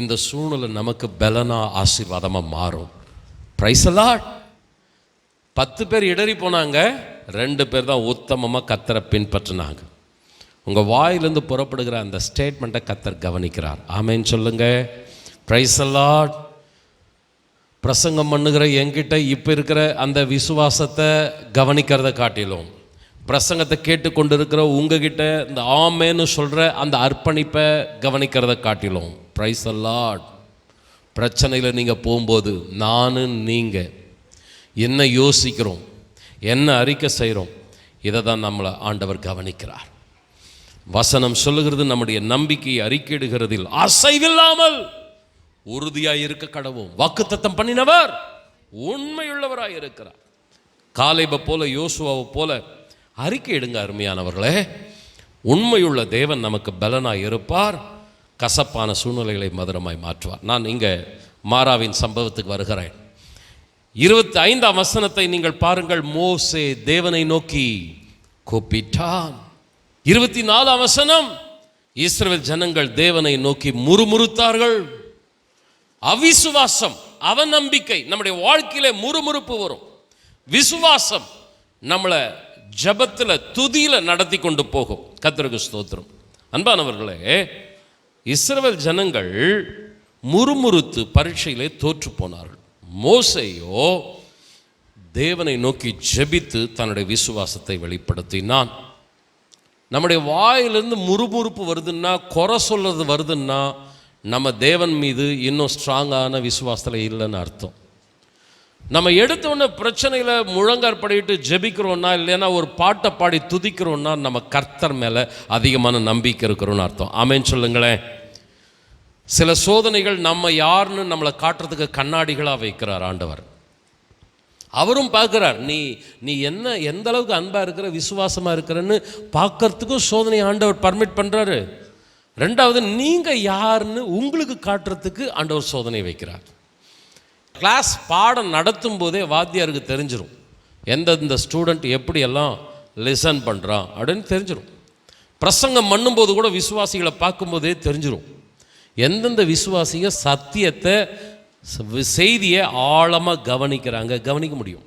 இந்த சூழ்நிலை நமக்கு பலனா ஆசீர்வாதமா மாறும். Praise the Lord. 10 பேர் இடறி போனாங்க, 2 பேர் தான் உத்தமமாக கர்த்தரை பின்பற்றினாங்க. உங்கள் வாயிலிருந்து புறப்படுகிற அந்த ஸ்டேட்மெண்ட்டை கர்த்தர் கவனிக்கிறார். ஆமென் சொல்லுங்க. Praise the Lord. பிரசங்கம் பண்ணுகிற என்கிட்ட இப்போ இருக்கிற அந்த விசுவாசத்தை கவனிக்கிறத காட்டிலும், பிரசங்கத்தை கேட்டுக்கொண்டு இருக்கிற உங்ககிட்ட இந்த ஆமேன்னு சொல்கிற அந்த அர்ப்பணிப்பை கவனிக்கிறத காட்டிலும், பிரைஸ் தி லார்ட், பிரச்சனையில் நீங்கள் போகும்போது நீங்கள் என்ன யோசிக்கிறோம், என்ன அறிக்கை செய்கிறோம், இதை தான் நம்மளை ஆண்டவர் கவனிக்கிறார். வசனம் சொல்லுகிறது, நம்முடைய நம்பிக்கையை அறிக்கையிடுகிறதில் அசைவில்லாமல் உறுதியாய் இருக்க கடவோம். வாக்குத்தத்தம் பண்ணினவர் உண்மையுள்ளவராய் இருக்கிறார். காலேபை போல, யோசுவாவை போல அறிக்கையிடுங்க அருமையானவர்களே. உண்மையுள்ள தேவன் நமக்கு பலனாய் இருப்பார், கசப்பான சூழ்நிலைகளை மதுரமாய் மாற்றுவார். நான் இங்கே மாராவின் சம்பவத்துக்கு வருகிறேன். 25ஆம் வசனத்தை நீங்கள் பாருங்கள். மோசே தேவனை நோக்கி கூப்பிட்டான். 24ஆம் வசனம், இஸ்ரவேல் ஜனங்கள் தேவனை நோக்கி முறுமுறுத்தார்கள். அவிசுவாசம், அவநம்பிக்கை நம்முடைய வாழ்க்கையில முறுமுறுப்பு வரும். விசுவாசம் நம்மளை ஜபத்தில், துதியில நடத்தி கொண்டு போகும். கர்த்தருக்கு ஸ்தோத்திரம். அன்பானவர்களே, இஸ்ரவேல் ஜனங்கள் முறுமுறுத்து பரீட்சையிலே தோற்று போனார்கள். மோசேயோ தேவனை நோக்கி ஜெபித்து தன்னுடைய விசுவாசத்தை வெளிப்படுத்தினான். நம்முடைய வாயிலிருந்து முறுமுறுப்பு வருதுன்னா, குறை சொல்றது வருதுன்னா, நம்ம தேவன் மீது இன்னும் ஸ்ட்ராங்கான விசுவாசத்தில் இல்லைன்னு அர்த்தம். நம்ம எடுத்தோன்னே பிரச்சனையில் முழங்காற்படிட்டு ஜெபிக்கிறோன்னா, இல்லைன்னா ஒரு பாட்டை பாடி துதிக்கிறோன்னா, நம்ம கர்த்தர் மேலே அதிகமான நம்பிக்கை இருக்கிறோன்னு அர்த்தம். ஆமென் சொல்லுங்களேன். சில சோதனைகள் நம்ம யாருன்னு நம்மளை காட்டுறதுக்கு கண்ணாடிகளாக வைக்கிறார் ஆண்டவர். அவரும் பார்க்குறார், நீ என்ன எந்த அளவுக்கு அன்பாக இருக்கிற, விசுவாசமாக இருக்கிறன்னு பார்க்கறதுக்கும் சோதனை ஆண்டவர் பர்மிட் பண்ணுறாரு. 2வது, நீங்கள் யாருன்னு உங்களுக்கு காட்டுறதுக்கு ஆண்டவர் சோதனை வைக்கிறார். கிளாஸ் பாடம் நடத்தும் போதே வாத்தியாருக்கு தெரிஞ்சிடும் எந்தெந்த ஸ்டூடெண்ட் எப்படியெல்லாம் லிசன் பண்ணுறான் அப்படின்னு தெரிஞ்சிடும். பிரசங்கம் பண்ணும்போது கூட விசுவாசிகளை பார்க்கும்போதே தெரிஞ்சிடும் எந்தெந்த விசுவாசிக சத்தியத்தை, செய்தியை ஆழமாக கவனிக்க முடியும்.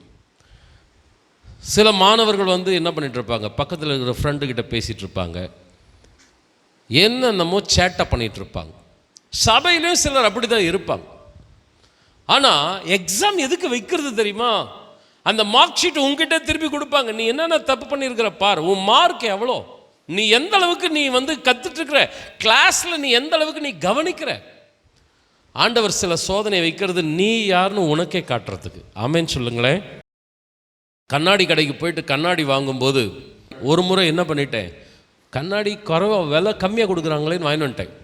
சில மாணவர்கள் என்ன பண்ணிட்டு இருப்பாங்க, பக்கத்தில் இருக்கிற ஃப்ரெண்டுக்கிட்ட பேசிகிட்டு இருப்பாங்க, என்னென்னமோ சேட்டை பண்ணிகிட்டு இருப்பாங்க. சபையிலையும் சிலர் அப்படி தான் இருப்பாங்க. ஆனால் எக்ஸாம் எதுக்கு வைக்கிறது தெரியுமா? அந்த மார்க் ஷீட் உங்ககிட்ட திருப்பி கொடுப்பாங்க. நீ என்னென்ன தப்பு பண்ணியிருக்கிற பார், உன் மார்க் எவ்வளோ, நீ எந்த அளவுக்கு நீ கற்றுட்டு இருக்கிற, கிளாஸில் நீ எந்த அளவுக்கு நீ கவனிக்கிற. ஆண்டவர் சில சோதனை வைக்கிறது நீ யாருன்னு உனக்கே காட்டுறதுக்கு. ஆமென் சொல்லுங்களேன். கண்ணாடி கடைக்கு போயிட்டு கண்ணாடி வாங்கும்போது ஒரு முறை என்ன பண்ணிட்டேன், கண்ணாடி விலை கம்மியாக கொடுக்குறாங்களேன்னு வாங்கி வந்துட்டேன்.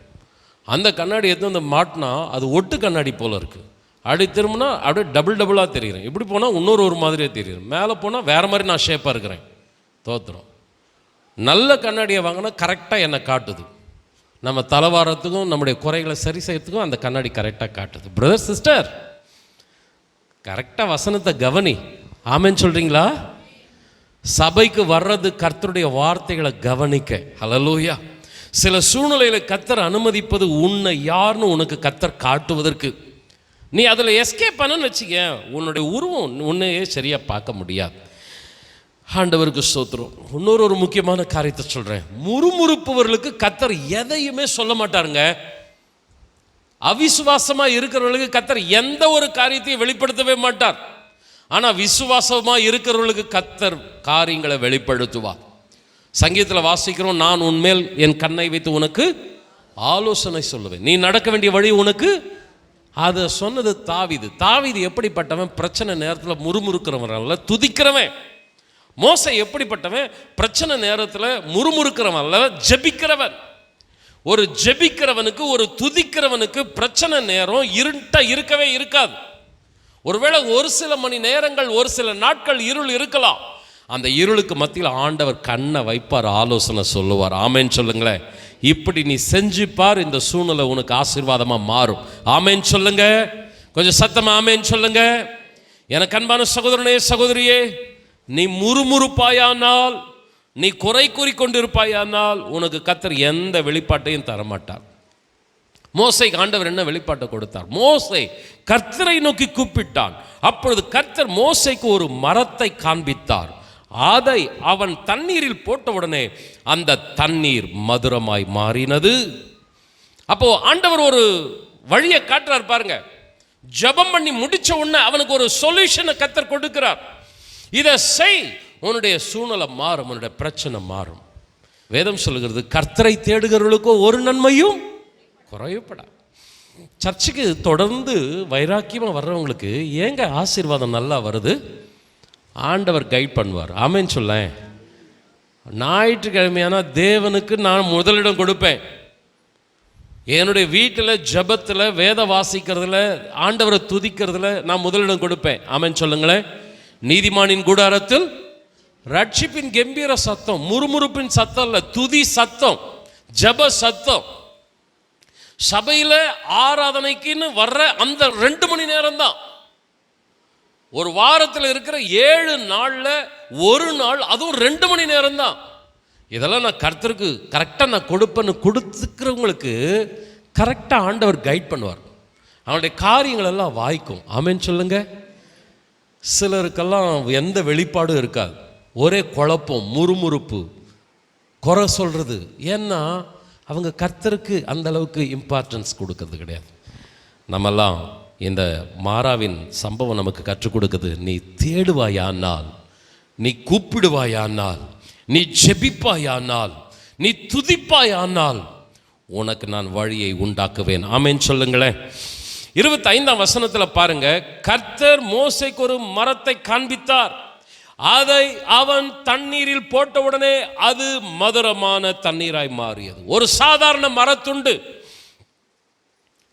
அந்த கண்ணாடி எடுத்து மாட்டினா அது ஒட்டு கண்ணாடி போல் இருக்குது. அப்படி திரும்பினா அப்படியே டபுளாக தெரிகிறேன். இப்படி போனால் இன்னொரு மாதிரியே தெரியுது. மேலே போனால் வேறு மாதிரி நான் ஷேப்பாக இருக்கிறேன். தோத்துறோம். நல்ல கண்ணாடியை வாங்கினா கரெக்டாக என்னை காட்டுது. நம்ம தலைவாரத்துக்கும் நம்முடைய குறைகளை சரி செய்யறதுக்கும் அந்த கண்ணாடி கரெக்டாக காட்டுது. பிரதர் சிஸ்டர், கரெக்டாக வசனத்தை கவனி. ஆமென் சொல்கிறீங்களா? சபைக்கு வர்றது கர்த்தருடைய வார்த்தைகளை கவனிக்க. ஹல்லேலூயா. சில சூழ்நிலையில் கர்த்தர் அனுமதிப்பது உன்னை யாருன்னு உனக்கு கர்த்தர் காட்டுவதற்கு. நீ அதில் எஸ்கேப் பண்ணன்னு வச்சுக்க, உன்னுடைய உருவம் உன்னையே சரியாக பார்க்க முடியாது. ஆண்டவருக்கு ஸ்தோத்திரம். இன்னொரு முக்கியமான காரியத்தை சொல்கிறேன். முறுமுறுப்பவர்களுக்கு கர்த்தர் எதையுமே சொல்ல மாட்டாருங்க. அவிசுவாசமா இருக்கிறவர்களுக்கு கர்த்தர் எந்த ஒரு காரியத்தையும் வெளிப்படுத்தவே மாட்டார். ஆனா விசுவாசமா இருக்கிறவர்களுக்கு கர்த்தர் காரியங்களை வெளிப்படுத்துவார். சங்கீதத்தில் வாசிக்கிறோம், நான் உன்மேல் என் கண்ணை வைத்து உனக்கு ஆலோசனை சொல்லுவேன், நீ நடக்க வேண்டிய வழி உனக்கு. அதை சொன்னது தாவீது. தாவீது எப்படிப்பட்டவன்? பிரச்சனை நேரத்தில் முறுமுறுக்கிறவன் அல்ல, துதிக்கிறவன். மோசே எப்படிப்பட்டவன்? பிரச்சனை நேரத்தில் முறுமுறுக்கிறவன் அல்ல, ஜெபிக்கிறவன். ஒரு ஜெபிக்கிறவனுக்கு, ஒரு துதிக்கிறவனுக்கு பிரச்சனை நேரம் இருட்டா இருக்கவே இருக்காது. ஒருவேளை ஒரு சில மணி நேரங்கள், ஒரு சில நாட்கள் இருள் இருக்கலாம். அந்த இருளுக்கு மத்தியில் ஆண்டவர் கண்ணை வைப்பார், ஆலோசனை சொல்லுவார். ஆமேன்னு சொல்லுங்களேன். இப்படி நீ செஞ்சுப்பார், இந்த சூழ்நிலை உனக்கு ஆசீர்வாதமா மாறும். ஆமேன்னு சொல்லுங்க, கொஞ்சம் சத்தமா ஆமேன்னு சொல்லுங்க. எனக்கு அன்பான சகோதரனே, சகோதரியே, நீ முறுமுறுப்பாயானால், நீ குறை கூறி கொண்டிருப்பாயானால் உனக்கு கர்த்தர் எந்த வெளிப்பாட்டையும் தரமாட்டார். மோசேக்கு ஆண்டவர் என்ன வெளிப்பாட்டை கொடுத்தார்? மோசே கர்த்தரை நோக்கி கூப்பிட்டான். அப்பொழுது கர்த்தர் மோசேக்கு ஒரு மரத்தை காண்பித்தார். அதை அவன் தண்ணீரில் போட்டவுடனே அந்த தண்ணீர் மதுரமாய் மாறினது. அப்போ ஆண்டவர் ஒரு வழியை காட்டுறார் பாருங்க. ஜெபம் பண்ணி முடிச்ச உடனே அவனுக்கு ஒரு சொல்யூஷனை கர்த்தர் கொடுக்கிறார். இதை செய், உன்னுடைய சூழ்நிலை மாறும், உன்னுடைய பிரச்சனை மாறும். வேதம் சொல்லுகிறது, கர்த்தரை தேடுகிறவர்களுக்கோ ஒரு நன்மையும் குறையப்படாது. சர்ச்சுக்கு தொடர்ந்து வைராக்கியமாக வர்றவங்களுக்கு ஏங்க ஆசீர்வாதம் நல்லா வருது? ஆண்டவர் கைட் பண்ணுவார். ஆமேன்னு சொல்ல. ஞாயிற்றுக்கிழமையான தேவனுக்கு நான் முதலிடம் கொடுப்பேன். என்னுடைய வீட்டில் ஜெபத்தில், வேத வாசிக்கிறதுல, ஆண்டவரை துதிக்கிறதுல நான் முதலிடம் கொடுப்பேன். ஆமேன்னு சொல்லுங்களேன். நீதிமானின் கூடாரத்தில் ரட்சிப்பின் கம்பீர சத்தம், முறுமுறுப்பின் சத்தம் இல்லை, துதி சத்தம், ஜெப சத்தம். சபையில் ஆராதனைக்குன்னு வர்ற அந்த 2 மணி நேரம் தான். ஒரு வாரத்தில் இருக்கிற 7 நாளில் ஒரு நாள், அதுவும் 2 மணி நேரம் தான். இதெல்லாம் நான் கர்த்தருக்கு கரெக்டாக நான் கொடுப்பேன்னு கொடுத்துக்கிறவங்களுக்கு கரெக்டாக ஆண்டவர் கைட் பண்ணுவார். அவனுடைய காரியங்கள் எல்லாம் வாய்க்கும். ஆமேன்னு சொல்லுங்க. சிலருக்கெல்லாம் எந்த வெளிப்பாடும் இருக்காது, ஒரே குழப்பம், முறுமுறுப்பு, குறை சொல்றது. ஏன்னா அவங்க கர்த்தருக்கு அந்த அளவுக்கு இம்பார்ட்டன்ஸ் கொடுக்கறது கிடையாது. நம்மெல்லாம் இந்த மாறாவின் சம்பவம் நமக்கு கற்றுக் கொடுக்குது. நீ தேடுவாயானால், நீ கூப்பிடுவாயானால், நீ ஜெபிப்பாயானால், நீ துதிப்பாயானால் உனக்கு நான் வழியை உண்டாக்குவேன். ஆமேன்னு சொல்லுங்களேன். 25ஆம் வசனத்தில் பாருங்க, கர்த்தர் மோசேக்கு ஒரு மரத்தை காண்பித்தார். அதை அவன் தண்ணீரில் போட்டவுடனே அது மதுரமான தண்ணீராய் மாறியது. ஒரு சாதாரண மரத்துண்டு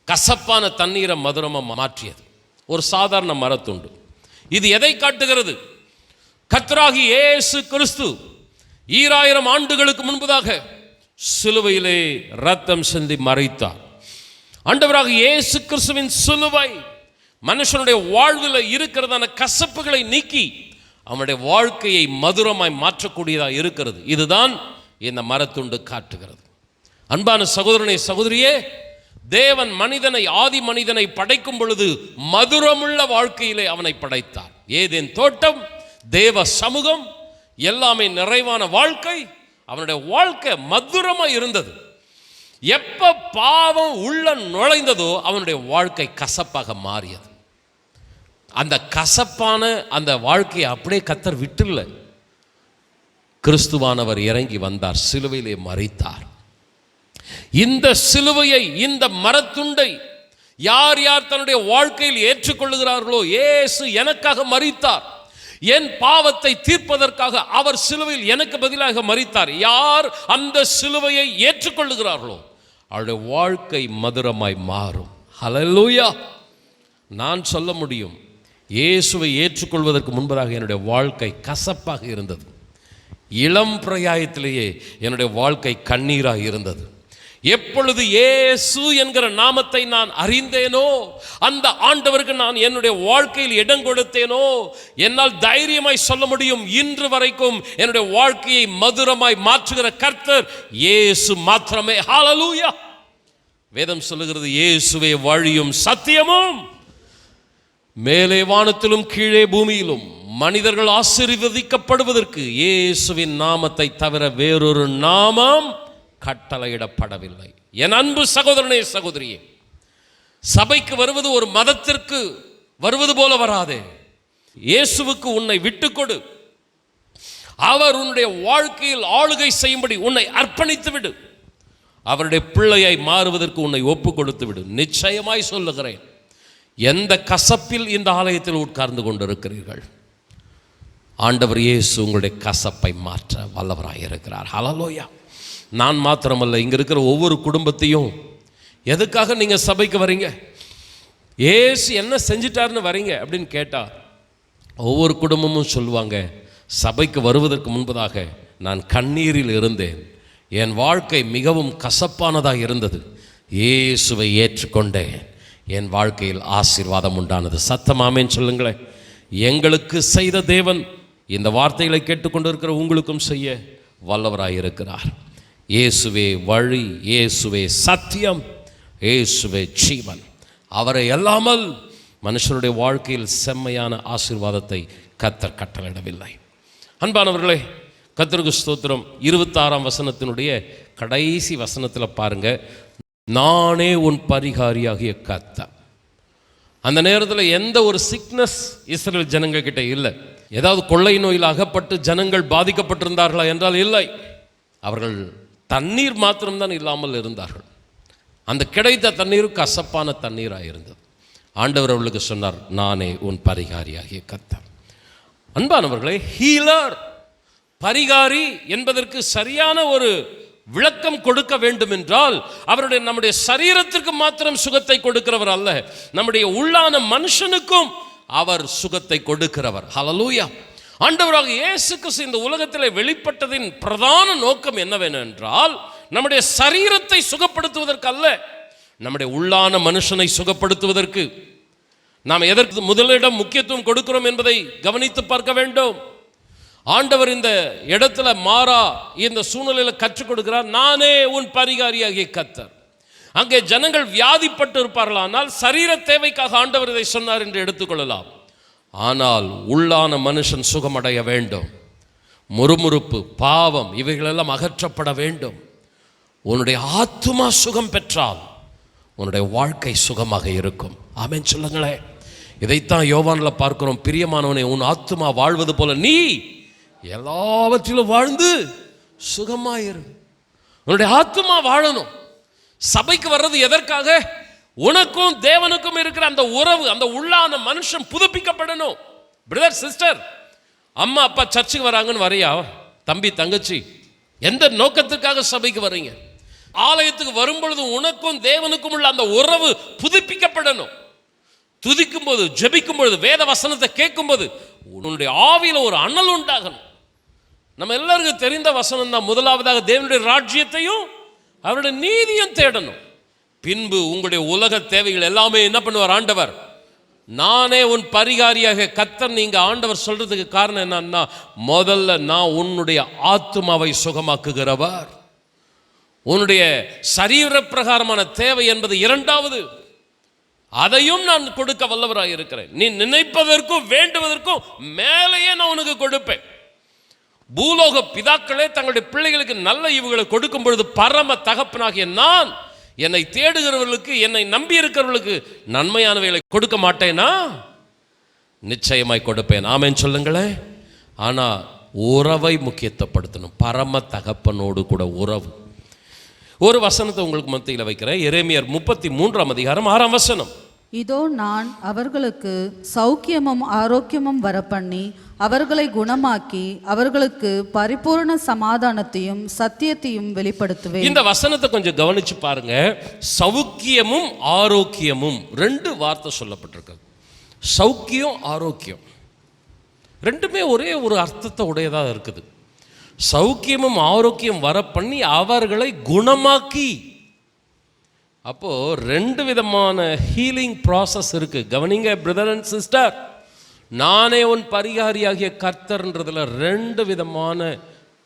கசப்பான தண்ணீரை மதுரமாக மாற்றியது. ஒரு சாதாரண மரத்துண்டு. இது எதை காட்டுகிறது? கர்த்தராகிய இயேசு கிறிஸ்து 2000 ஆண்டுகளுக்கு முன்பதாக சிலுவையிலே ரத்தம் சிந்தி மரித்தார். ஆண்டவராக இயேசு கிறிஸ்துவின் சிலுவை மனுஷனுடைய வாழ்வில் இருக்கிறதான கசப்புகளை நீக்கி அவனுடைய வாழ்க்கையை மதுரமாய் மாற்றக்கூடியதாக இருக்கிறது. இதுதான் இந்த மரத்துண்டு காட்டுகிறது. அன்பான சகோதரனே, சகோதரியே, தேவன் மனிதனை, ஆதி மனிதனை படைக்கும் பொழுது மதுரமுள்ள வாழ்க்கையிலே அவனை படைத்தார். ஏதேன் தோட்டம், தேவ சமூகம், எல்லாமே நிறைவான வாழ்க்கை. அவனுடைய வாழ்க்கை மதுரமாக இருந்தது. எப்ப பாவம் உள்ள நுழைந்ததோ அவனுடைய வாழ்க்கை கசப்பாக மாறியது. அந்த கசப்பான அந்த வாழ்க்கையை அப்படியே கர்த்தர் விட்டுல. கிறிஸ்துவானவர் இறங்கி வந்தார், சிலுவையிலே மரித்தார். இந்த சிலுவையை, இந்த மரத்துண்டை யார் யார் தன்னுடைய வாழ்க்கையில் ஏற்றுக்கொள்ளுகிறார்களோ, இயேசு எனக்காக மரித்தார், என் பாவத்தை தீர்ப்பதற்காக அவர் சிலுவையில் எனக்கு பதிலாக மரித்தார். யார் அந்த சிலுவையை ஏற்றுக்கொள்ளுகிறார்களோ அவருடைய வாழ்க்கை மதுரமாய் மாறும். ஹல்லேலூயா. நான் சொல்ல முடியும், இயேசுவை ஏற்றுக்கொள்வதற்கு முன்பதாக என்னுடைய வாழ்க்கை கசப்பாக இருந்தது. இளம் பிரயாயத்திலேயே என்னுடைய வாழ்க்கை கண்ணீராக இருந்தது. எப்பொழுது இயேசு என்கிற நாமத்தை நான் அறிந்தேனோ, அந்த ஆண்டவருக்கு நான் என்னுடைய வாழ்க்கையில் இடம் கொடுத்தேனோ, என்னால் தைரியமாய் சொல்ல முடியும், இன்று வரைக்கும் என்னுடைய வாழ்க்கையை மதுரமாய் மாற்றுகிற கர்த்தர் இயேசு மாத்திரமே. ஹல்லேலூயா. வேதம் சொல்லுகிறது, இயேசுவே வழியும் சத்தியமும், மேலே வானத்திலும் கீழே பூமியிலும் மனிதர்கள் ஆசீர்வதிக்கப்படுவதற்கு இயேசுவின் நாமத்தை தவிர வேறொரு நாமம் கட்டளையிடப்படவில்லை. என் அன்பு சகோதரனே, சகோதரியே, சபைக்கு வருவது ஒரு மதத்திற்கு வருவது போல வராதே. இயேசுவுக்கு உன்னை விட்டுக்கொடு. அவர் உன்னுடைய வாழ்க்கையில் ஆளுகை செய்யும்படி உன்னை அர்ப்பணித்து விடு. அவருடைய பிள்ளையை மாறுவதற்கு உன்னை ஒப்பு கொடுத்து விடு. நிச்சயமாய் சொல்லுகிறேன், எந்த கசப்பில் இந்த ஆலயத்தில் உட்கார்ந்து கொண்டிருக்கிறீர்கள், ஆண்டவர் இயேசு உங்களுடைய கசப்பை மாற்ற வல்லவராக இருக்கிறார். ஹல்லேலூயா. நான் மாத்திரமல்ல, இங்கே இருக்கிற ஒவ்வொரு குடும்பத்தையும், எதுக்காக நீங்கள் சபைக்கு வரீங்க, இயேசு என்ன செஞ்சிட்டாருன்னு வரீங்க அப்படின்னு கேட்டால் ஒவ்வொரு குடும்பமும் சொல்லுவாங்க, சபைக்கு வருவதற்கு முன்பதாக நான் கண்ணீரில் இருந்தேன், என் வாழ்க்கை மிகவும் கசப்பானதாக இருந்தது, இயேசுவை ஏற்றுக்கொண்டேன், என் வாழ்க்கையில் ஆசீர்வாதம் உண்டானது. சத்தமாமேன்னு சொல்லுங்களேன். எங்களுக்கு செய்த தேவன் இந்த வார்த்தைகளை கேட்டுக்கொண்டிருக்கிற உங்களுக்கும் செய்ய வல்லவராக இருக்கிறார். இயேசுவே வழி, இயேசுவே சத்தியம், இயேசுவே ஜீவன். அவரை அல்லாமல் மனுஷனுடைய வாழ்க்கையில் செம்மையான ஆசீர்வாதத்தை கர்த்தர் கட்டளையிடவில்லை. அன்பானவர்களே, கர்த்தருக்கு ஸ்தோத்திரம். 26ஆம் வசனத்தினுடைய கடைசி வசனத்தில் பாருங்க, நானே உன் பரிகாரியாகிய கர்த்தர். அந்த நேரத்தில் எந்த ஒரு சிக்னஸ் இஸ்ரவேல் ஜனங்கள் கிட்ட இல்லை. ஏதாவது கொள்ளை நோயில் அகப்பட்டு ஜனங்கள் பாதிக்கப்பட்டிருந்தார்களா என்றால் இல்லை. அவர்கள் தண்ணீர் மாத்திரம்தான் இல்லாமல் இருந்தார்கள். அந்த கிடைத்த தண்ணீர் கசப்பான தண்ணீராக இருந்தது. ஆண்டவர் அவர்களுக்கு சொன்னார், நானே உன் பரிகாரியாகிய கர்த்தர். அன்பானவர்களே, ஹீலர், பரிகாரி என்பதற்கு சரியான ஒரு விளக்கம் கொடுக்க வேண்டும் என்றால், அவருடைய நம்முடைய சரீரத்திற்கு மாத்திரம் சுகத்தை கொடுக்கிறவர் அல்ல, நம்முடைய உள்ளான மனுஷனுக்கும் அவர் சுகத்தை கொடுக்கிறவர். ஹல்லேலூயா. ஆண்டவராக இயேசு கிறிஸ்து இந்த உலகத்தில் வெளிப்பட்டதின் பிரதான நோக்கம் என்னவென்றால், நம்முடைய சரீரத்தை சுகப்படுத்துவதற்கு அல்ல, நம்முடைய உள்ளான மனுஷனை சுகப்படுத்துவதற்கு. நாம் எதற்கு முதலிடம் முக்கியத்துவம் கொடுக்கிறோம் என்பதை கவனித்து பார்க்க வேண்டும். ஆண்டவர் இந்த இடத்துல மாறா இந்த சூழ்நிலையில் கற்றுக் கொடுக்கிறார், நானே உன் பரிகாரியாகிய கர்த்தர். அங்கே ஜனங்கள் வியாதிப்பட்டு இருப்பார்களானால் சரீர தேவைக்காக ஆண்டவர் இதை சொன்னார் என்று எடுத்துக்கொள்ளலாம். ஆனால் உள்ளான மனுஷன் சுகமடைய வேண்டும். முறுமுறுப்பு, பாவம் இவைகளெல்லாம் அகற்றப்பட வேண்டும். உன்னுடைய ஆத்துமா சுகம் பெற்றால் உன்னுடைய வாழ்க்கை சுகமாக இருக்கும். ஆமென் சொல்லுங்களேன். இதைத்தான் யோவானில் பார்க்கிறோம், பிரியமானவனே, உன் ஆத்துமா வாழ்வது போல நீ எல்லாவற்றிலும் வாழ்ந்து சுகமாயிரு. உன்னுடைய ஆத்துமா வாழணும். சபைக்கு வர்றது எதற்காக? உனக்கும் தேவனுக்கும் இருக்கிற அந்த உறவு, அந்த உள்ளான மனுஷன் புதுப்பிக்கப்படணும். பிரதர், சிஸ்டர், அம்மா அப்பா சர்ச்சுக்கு வராங்கன்னு வரையா? தம்பி தங்கச்சி, எந்த நோக்கத்துக்காக சபைக்கு வர்றீங்க? ஆலயத்துக்கு வரும்பொழுது உனக்கும் தேவனுக்கும் உள்ள அந்த உறவு புதுப்பிக்கப்படணும். துதிக்கும் போது, ஜெபிக்கும் பொழுது, வேத வசனத்தை கேட்கும் போது உன்னுடைய ஆவியில ஒரு அனல் உண்டாகணும். நம்ம எல்லாருக்கும் தெரிந்த வசனம் தான், முதலாவதாக தேவனுடைய ராஜ்யத்தையும் அவருடைய நீதியும் தேடணும். பின்பு உங்களுடைய உலக தேவைகள் எல்லாமே என்ன பண்ணுவார் ஆண்டவர்? நானே உன் பரிகாரியாக கர்த்தர். நீங்க ஆண்டவர் சொல்றதுக்கு காரணம் என்னன்னா, முதல்ல நான் உன்னுடைய ஆத்துமாவை சுகமாக்குகிறவர். உன்னுடைய சரீர பிரகாரமான தேவை என்பது இரண்டாவது, அதையும் நான் கொடுக்க வல்லவராக இருக்கிறேன். நீ நினைப்பதற்கும் வேண்டுவதற்கும் மேலேயே நான் உனக்கு கொடுப்பேன். பூலோக பிதாக்களே தங்களுடைய பிள்ளைகளுக்கு நல்ல ஈவுகளை கொடுக்கும் பொழுது, பரம தகப்பனாகிய நான் என்னை தேடுகிறவர்களுக்கு, என்னை நம்பி இருக்கிறவர்களுக்கு நன்மையானவைகளை கொடுக்க மாட்டேனா? நிச்சயமாய் கொடுப்பேன். ஆமென் சொல்லுங்களேன். ஆனால் உறவை முக்கியத்துவப்படுத்தணும். பரம தகப்பனோடு கூட உறவு. ஒரு வசனத்தை உங்களுக்கு மத்தியில் வைக்கிறேன். எரேமியர் 33ஆம் அதிகாரம் 6ஆம் வசனம். இதோ நான் அவர்களுக்கு சௌக்கியமும் ஆரோக்கியமும் வரப்பண்ணி அவர்களை குணமாக்கி அவர்களுக்கு பரிபூர்ண சமாதானத்தையும் சத்தியத்தையும் வெளிப்படுத்துவேன். இந்த வசனத்தை கொஞ்சம் கவனிச்சு பாருங்க. சௌக்கியமும் ஆரோக்கியமும் ரெண்டு வார்த்தை சொல்லப்பட்டிருக்கு. சௌக்கியம், ஆரோக்கியம் ரெண்டுமே ஒரே ஒரு அர்த்தத்தை உடையதாக இருக்குது. சௌக்கியமும் ஆரோக்கியம் வர பண்ணி அவர்களை குணமாக்கி. அப்போ ரெண்டு விதமான ஹீலிங் ப்ராசஸ் இருக்கு. கவனிங்க பிரதர் அண்ட் சிஸ்டர், நானே உன் பரிகாரியாகிய கர்த்தர்ன்றதுல ரெண்டு விதமான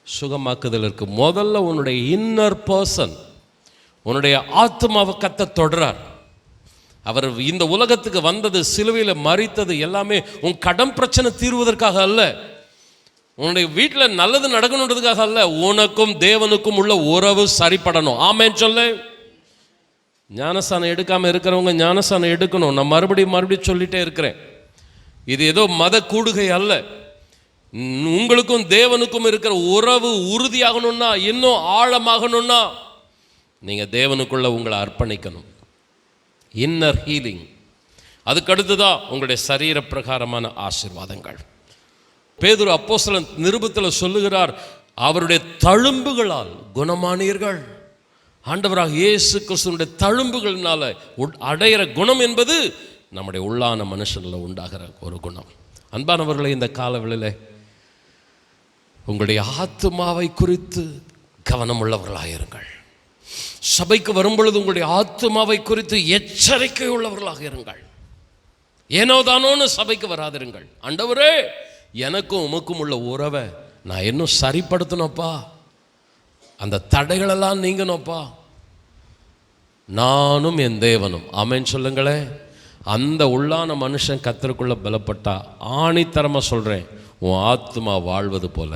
சுகமாக்குதல் இருக்கு. முதல்ல உன்னுடைய இன்னர் பர்சன், உன்னுடைய ஆத்மாவை கர்த்தர் தொடரார். அவர் இந்த உலகத்துக்கு வந்தது, சிலுவையில் மரித்தது எல்லாமே உன் கடன் பிரச்சனை தீர்வதற்காக அல்ல, உன்னுடைய வீட்டில் நல்லது நடக்கணுன்றதுக்காக அல்ல, உனக்கும் தேவனுக்கும் உள்ள உறவு சரிப்படணும். ஆமென் சொல்லு. ஞானஸ்தானம் எடுக்காமல் இருக்கிறவங்க ஞானஸ்தானம் எடுக்கணும். நான் மறுபடியும் சொல்லிட்டே இருக்கிறேன். இது ஏதோ மத கூடுகை அல்ல. உங்களுக்கும் தேவனுக்கும் இருக்கிற உறவு உறுதியாகணும்னா, இன்னும் ஆழமாகணும்னா, நீங்கள் தேவனுக்குள்ள உங்களை அர்ப்பணிக்கணும். Inner healing. அதுக்கடுத்துதான் உங்களுடைய சரீர பிரகாரமான ஆசீர்வாதங்கள். பேதுரு அப்போஸ்தலன் நிருபத்தில் சொல்லுகிறார், அவருடைய தழும்புகளால் குணமானீர்கள். ஆண்டவராக இயேசு கிறிஸ்துவினுடைய தழும்புகளினால அடையிற குணம் என்பது நம்முடைய உள்ளான மனுஷனில் உண்டாகிற ஒரு குணம். அன்பானவர்களை, இந்த காலவெளியில் உங்களுடைய ஆத்துமாவை குறித்து கவனம் உள்ளவர்களாக சபைக்கு வரும்பொழுது உங்களுடைய ஆத்துமாவை குறித்து எச்சரிக்கை உள்ளவர்களாக இருங்கள். ஏனோ தானோன்னு சபைக்கு வராதிருங்கள். ஆண்டவரே, எனக்கும் உமக்கும் உள்ள உறவை நான் இன்னும் சரிப்படுத்தணும்ப்பா, அந்த தடைகளெல்லாம் நீங்கணும்ப்பா, நானும் என் தேவனும். ஆமேன்னு சொல்லுங்களேன். அந்த உள்ளான மனுஷன் கர்த்தருக்குள்ள பலப்பட்டா, ஆணித்தரமாக சொல்கிறேன், உன் ஆத்மா வாழ்வது போல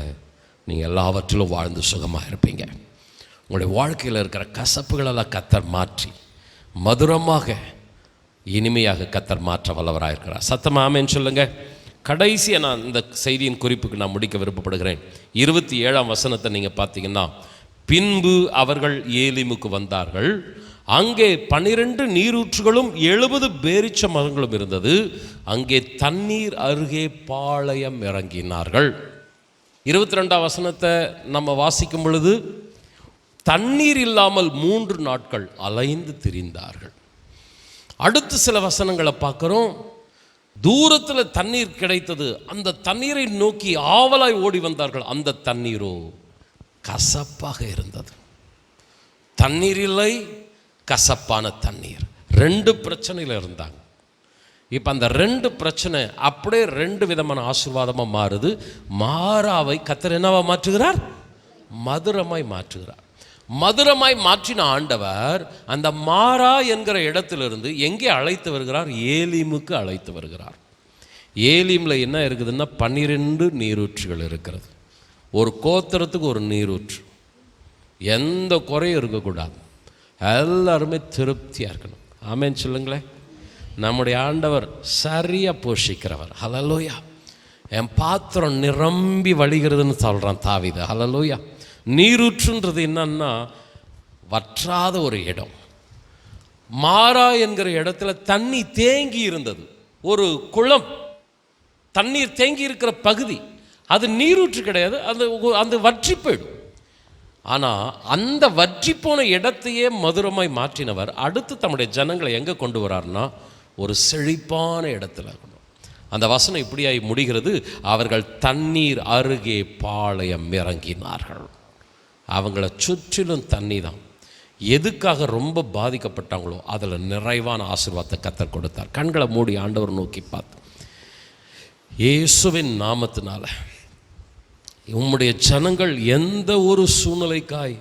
நீங்கள் எல்லாவற்றிலும் வாழ்ந்து சுகமாக இருப்பீங்க. உங்களுடைய வாழ்க்கையில் இருக்கிற கசப்புகளெல்லாம் கர்த்தர் மாற்றி மதுரமாக இனிமையாக கர்த்தர் மாற்ற வல்லவராக இருக்கிறார். சத்தமாக ஆமேன்னு சொல்லுங்க. கடைசியாக நான் இந்த செய்தியின் குறிப்புக்கு நான் முடிக்க விருப்பப்படுகிறேன். 27ஆம் வசனத்தை நீங்கள் பார்த்தீங்கன்னா, பின்பு அவர்கள் ஏலிமுக்கு வந்தார்கள். அங்கே 12 நீரூற்றுகளும் 70 பேரிச்ச மரங்களும் இருந்தது. அங்கே தண்ணீர் அருகே பாளையம் இறங்கினார்கள். 22ஆம் வசனத்தை நம்ம வாசிக்கும் பொழுது, தண்ணீர் இல்லாமல் 3 நாட்கள் அலைந்து திரிந்தார்கள். அடுத்து சில வசனங்களை பார்க்குறோம். தூரத்தில் தண்ணீர் கிடைத்தது. அந்த தண்ணீரை நோக்கி ஆவலாய் ஓடி வந்தார்கள். அந்த தண்ணீரோ கசப்பாக இருந்தது. தண்ணீர் இல்லை, கசப்பான தண்ணீர். 2 பிரச்சனையில் இருந்தாங்க. இப்போ அந்த 2 பிரச்சனை அப்படியே 2 விதமான ஆசீர்வாதமாக மாறுது. மாறாவை கர்த்தர் என்னவா மாற்றுகிறார்? மதுரமாய் மாற்றுகிறார். மதுரமாய் மாற்றின ஆண்டவர் அந்த மாறா என்கிற இடத்திலிருந்து எங்கே அழைத்து வருகிறார்? ஏலிமுக்கு அழைத்து வருகிறார். ஏலிமில் என்ன இருக்குதுன்னா 12 நீரூற்றுகள் இருக்கிறது. ஒரு கோத்திரத்துக்கு ஒரு நீரூற்று. எந்த குறையும் இருக்கக்கூடாது. எல்லாருமே திருப்தியாக இருக்கணும். ஆமேன்னு சொல்லுங்களேன். நம்முடைய ஆண்டவர் சரியாக போஷிக்கிறவர். ஹல்லேலூயா. என் பாத்திரம் நிரம்பி வழிகிறதுன்னு சொல்கிறான் தாவீது. ஹல்லேலூயா. நீரூற்றுன்றது என்னன்னா வற்றாத ஒரு இடம். மாறா என்கிற இடத்துல தண்ணி தேங்கி இருந்தது. ஒரு குளம், தண்ணீர் தேங்கி இருக்கிற பகுதி. அது நீரூற்று கிடையாது, அது வற்றி போயிடும். ஆனால் அந்த வற்றி போன இடத்தையே மதுரமாய் மாற்றினவர் அடுத்து தம்முடைய ஜனங்களை எங்கே கொண்டு வரார்னா, ஒரு செழிப்பான இடத்துல. அந்த வசனம் இப்படியாய் முடிகிறது, அவர்கள் தண்ணீர் அருகே பாளையம் இறங்கினார்கள். அவங்கள சுற்றிலும் தண்ணி தான். எதுக்காக ரொம்ப பாதிக்கப்பட்டாங்களோ அதில் நிறைவான ஆசீர்வாதத்தை கர்த்தர் கொடுத்தார். கண்களை மூடி ஆண்டவர் நோக்கி பார்த்து, இயேசுவின் நாமத்தினால உம்முடைய ஜனங்கள் எந்த ஒரு சூழ்நிலைக்காய்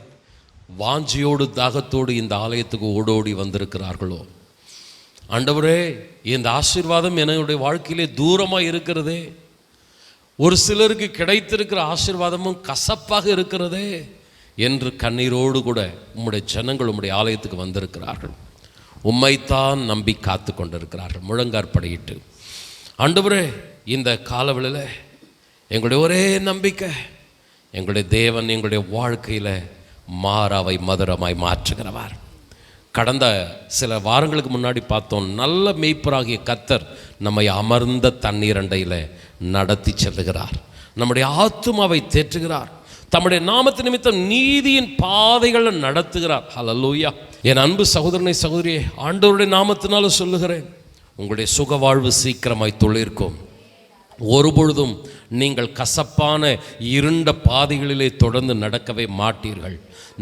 வாஞ்சியோடு தாகத்தோடு இந்த ஆலயத்துக்கு ஓடோடி வந்திருக்கிறார்களோ, ஆண்டவரே, இந்த ஆசீர்வாதம் என்னுடைய வாழ்க்கையிலே தூரமாக இருக்கிறதே, ஒரு சிலருக்கு கிடைத்திருக்கிற ஆசீர்வாதமும் கசப்பாக இருக்கிறதே என்று கண்ணீரோடு கூட உம்முடைய ஜனங்கள் உம்முடைய ஆலயத்துக்கு வந்திருக்கிறார்கள். உம்மைத்தான் நம்பி காத்து கொண்டிருக்கிறார்கள். முழங்காற்படியிட்டு, ஆண்டவரே, இந்த காலவெளியில் எங்களுடைய ஒரே நம்பிக்கை, எங்களுடைய தேவன் எங்களுடைய வாழ்க்கையில் மாறாவை மதுரமாய் மாற்றுகிறவர். கடந்த சில வாரங்களுக்கு முன்னாடி பார்த்தோம், நல்ல மேய்ப்பராகிய கர்த்தர் நம்மை அமர்ந்த தண்ணீர் அண்டையில் நடத்தி செல்லுகிறார். நம்முடைய ஆத்துமாவை தேற்றுகிறார். தம்முடைய நாமத்து நிமித்தம் நீதியின் பாதைகளை நடத்துகிறார். ஹல்லேலூயா. என் அன்பு சகோதரனை சகோதரியே, ஆண்டவருடைய நாமத்தினால சொல்லுகிறேன், உங்களுடைய சுக வாழ்வு சீக்கிரமாய் துளிர்க்கும். ஒருபொழுதும் நீங்கள் கசப்பான இருண்ட பாதைகளிலே தொடர்ந்து நடக்கவே மாட்டீர்கள்.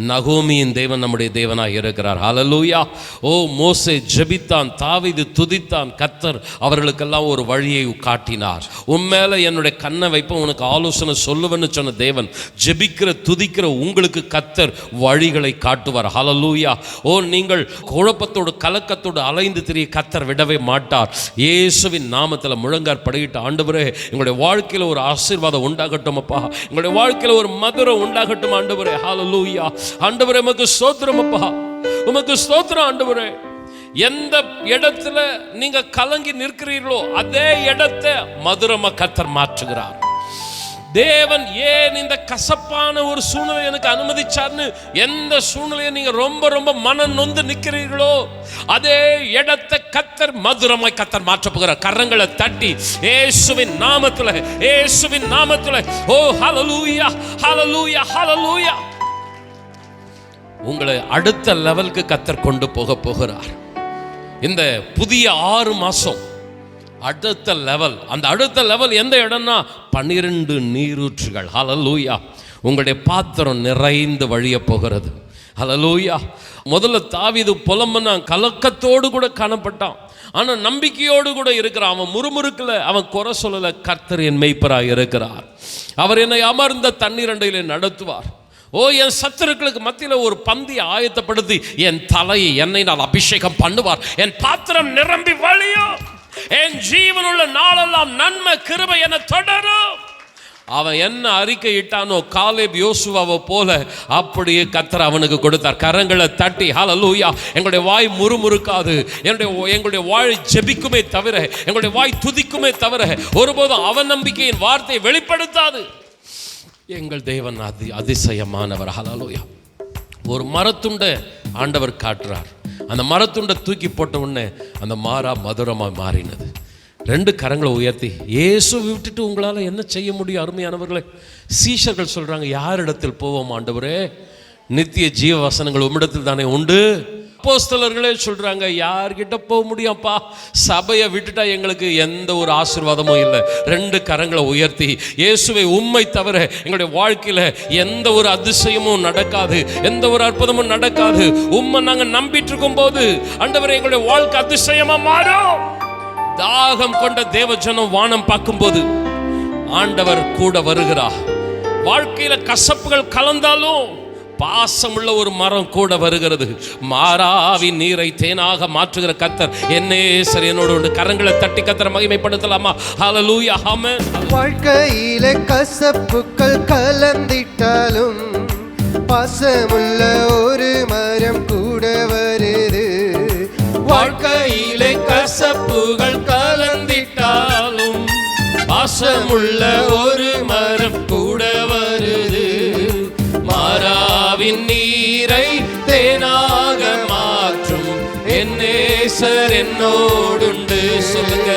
நகோமியின் தேவன் நம்முடைய தேவனாக இருக்கிறார். ஹல்லேலூயா. ஓ, மோசே ஜெபித்தான், தாவீது துதித்தான், கர்த்தர் அவர்களுக்கெல்லாம் ஒரு வழியை காட்டினார். உன்மேல என்னுடைய கண்ணை வைப்ப உனக்கு ஆலோசனை சொல்லுவேன்னு சொன்ன தேவன், ஜெபிக்கிற துதிக்கிற உங்களுக்கு கர்த்தர் வழிகளை காட்டுவார். ஹல்லேலூயா. ஓ, நீங்கள் குழப்பத்தோடு கலக்கத்தோடு அலைந்து திரிய கர்த்தர் விடவே மாட்டார். இயேசுவின் நாமத்தில் முழங்காற்படியிட்டு, ஆண்டவரே, எங்களுடைய வாழ்க்கையில் ஒரு ஆசீர்வாதம் உண்டாகட்டும் அப்பா, எங்களுடைய வாழ்க்கையில் ஒரு மதுரம் உண்டாகட்டும் ஆண்டவரே. ஹல்லேலூயா. ஆண்டவரே, உமக்கு ஸ்தோத்திரம் அப்பா. உமக்கு ஸ்தோத்திரம் ஆண்டவரே. எந்த இடத்துல நீங்க கலங்கி நிற்கிறீர்களோ அதே இடத்தை மதுரமா கர்த்தர் மாற்றுகிறார். தேவன் ஏன் இந்த கசப்பான ஒரு சூழ்நிலை எனக்கு அனுமதிச்சார்னு எந்த சூழ்நிலையை நீங்க ரொம்ப ரொம்ப மன நொந்து நிற்கிறீர்களோ அதே இடத்தை கர்த்தர் மதுரமாய் கர்த்தர் மாற்ற போகிறார். கரங்களை தட்டி இயேசுவின் நாமத்துல, இயேசுவின் நாமத்துல, ஓ ஹல்லேலூயா, ஹல்லேலூயா, ஹல்லேலூயா. உங்களை அடுத்த லெவலுக்கு கர்த்தர் கொண்டு போகிறார். இந்த புதிய 6 மாசம் அடுத்த லெவல். அந்த அடுத்த லெவல் எந்த இடம்னா 12 நீரூற்றுகள். ஹல்லேலூயா. உங்களுடைய பாத்திரம் நிறைந்து வழிய போகிறது. ஹல்லேலூயா. முதல்ல தாவீது புலம்புனான், கலக்கத்தோடு கூட காணப்பட்டான். ஆனா நம்பிக்கையோடு கூட இருக்கிறான். அவன் முறுமுறுக்கல, அவன் குறை சொல்லல. கர்த்தர் என் மேய்ப்பராய் இருக்கிறார். அவர் என்னை அமர்ந்த தண்ணீர் அண்டையிலே நடத்துவார். ஓ, என் சத்துருக்களுக்கு மத்தியில் ஒரு பந்தி ஆயத்தப்படுத்தி என் தலையை எண்ணெயினால் அபிஷேகம் பண்ணுவார். என் பாத்திரம் நிரம்பி வழியும். என் ஜீவனுள்ள நாளெல்லாம் நன்மை கிருபை என தொடரும். அவன் என்ன அறிக்கை இட்டானோ காலேப் யோசுவாவை போல அப்படியே கர்த்தர் அவனுக்கு கொடுத்தார். கரங்களை தட்டி ஹல்லேலூயா. எங்களுடைய வாய் முறுமுறுக்காது. எங்களுடைய வாய் ஜெபிக்குமே தவிர, எங்களுடைய வாய் துதிக்குமே தவிர ஒருபோதும் அவநம்பிக்கையின் வார்த்தையை வெளிப்படுத்தாது. எங்கள் தேவன் அதிசயமானவர். ஹல்லேலூயா. ஒரு மரத்துண்டை ஆண்டவர் காட்டுறார். அந்த மரத்துண்டை தூக்கி போட்ட உடனே அந்த மாறா மதுரமாக மாறினது. 2 கரங்களை உயர்த்தி இயேசு விட்டுட்டு உங்களால் என்ன செய்ய முடியும்? அருமையானவர்களே, சீஷர்கள் சொல்றாங்க, யாரிடத்தில் போவோம் ஆண்டவரே? நித்திய ஜீவ வசனங்கள் உம்மிடத்தில் தானே உண்டு. அப்போஸ்தலர்களே சொல்றாங்க, யார்கிட்ட போக முடியும்ப்பா? சபையை விட்டுட்டா எங்களுக்கு எந்த ஒரு ஆசீர்வாதமும் இல்லை. 2 கரங்களை உயர்த்தி இயேசுவை உம்மை தவிர எங்களுடைய வாழ்க்கையில எந்த ஒரு அதிசயமும் நடக்காது, எந்த ஒரு அற்புதமும் நடக்காது. உம்மை நாங்க நம்பிட்டு இருக்கும் போது ஆண்டவரே எங்களுடைய வாழ்க்கை அதிசயமா மாறும். தாகம் கொண்ட தேவஜனம் வானம் பார்க்கும்போது ஆண்டவர் கூட வருகிறார். வாழ்க்கையில கசப்புகள் கலந்தாலும் பாசமுள்ள ஒரு மரம் கூட வருகிறது. மாறாவின் நீரை தேனாக மாற்றுகிற கர்த்தர் என்னே சரி என்னோடு. கரங்களை தட்டி கர்த்தரை மகிமைப்படுத்தலாமா? ஹல்லேலூயா, ஆமென். வாழ்க்கையில கசப்புக்கள் கலந்திட்டாலும் பாசமுள்ள ஒரு மரம் கூட வருது. வாழ்க்கையிலே கசப்புகள் கலந்திட்டாலும் பாசமுள்ள ஒரு மரம் கூட வருது. மாறாவின் நீரை தேனாக மாற்றும் என் நேசர் என்னோடுண்டு. சொல்லுங்க,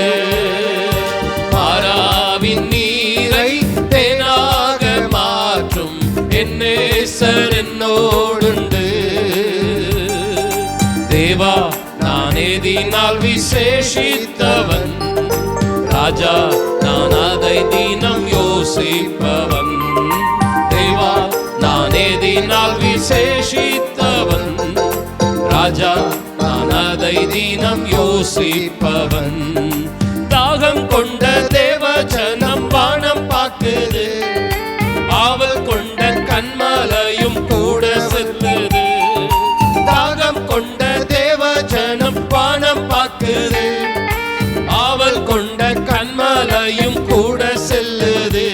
மாறாவின் நீரை தேனாக மாற்றும் என் நேசர் என்னோடுண்டு. தேவா, நான் எதினால் விசேஷித்தவன், ராஜா நான் அதை தினம் யோசிப்பவன். தேவா, நான் எதினால் விசேஷித்தவன், ராஜா நான் அதை தினம் யோசிப்பவன். தாகம் கொண்ட தேவ ஜனம் வானம் பார்க்குது, ஆவல் கொண்ட கண்மலையும் கூட செல்லுது. தாகம் கொண்ட தேவ ஜனம் வானம் பார்க்குது, ஆவல் கொண்ட கண்மலையும் கூட செல்லுது.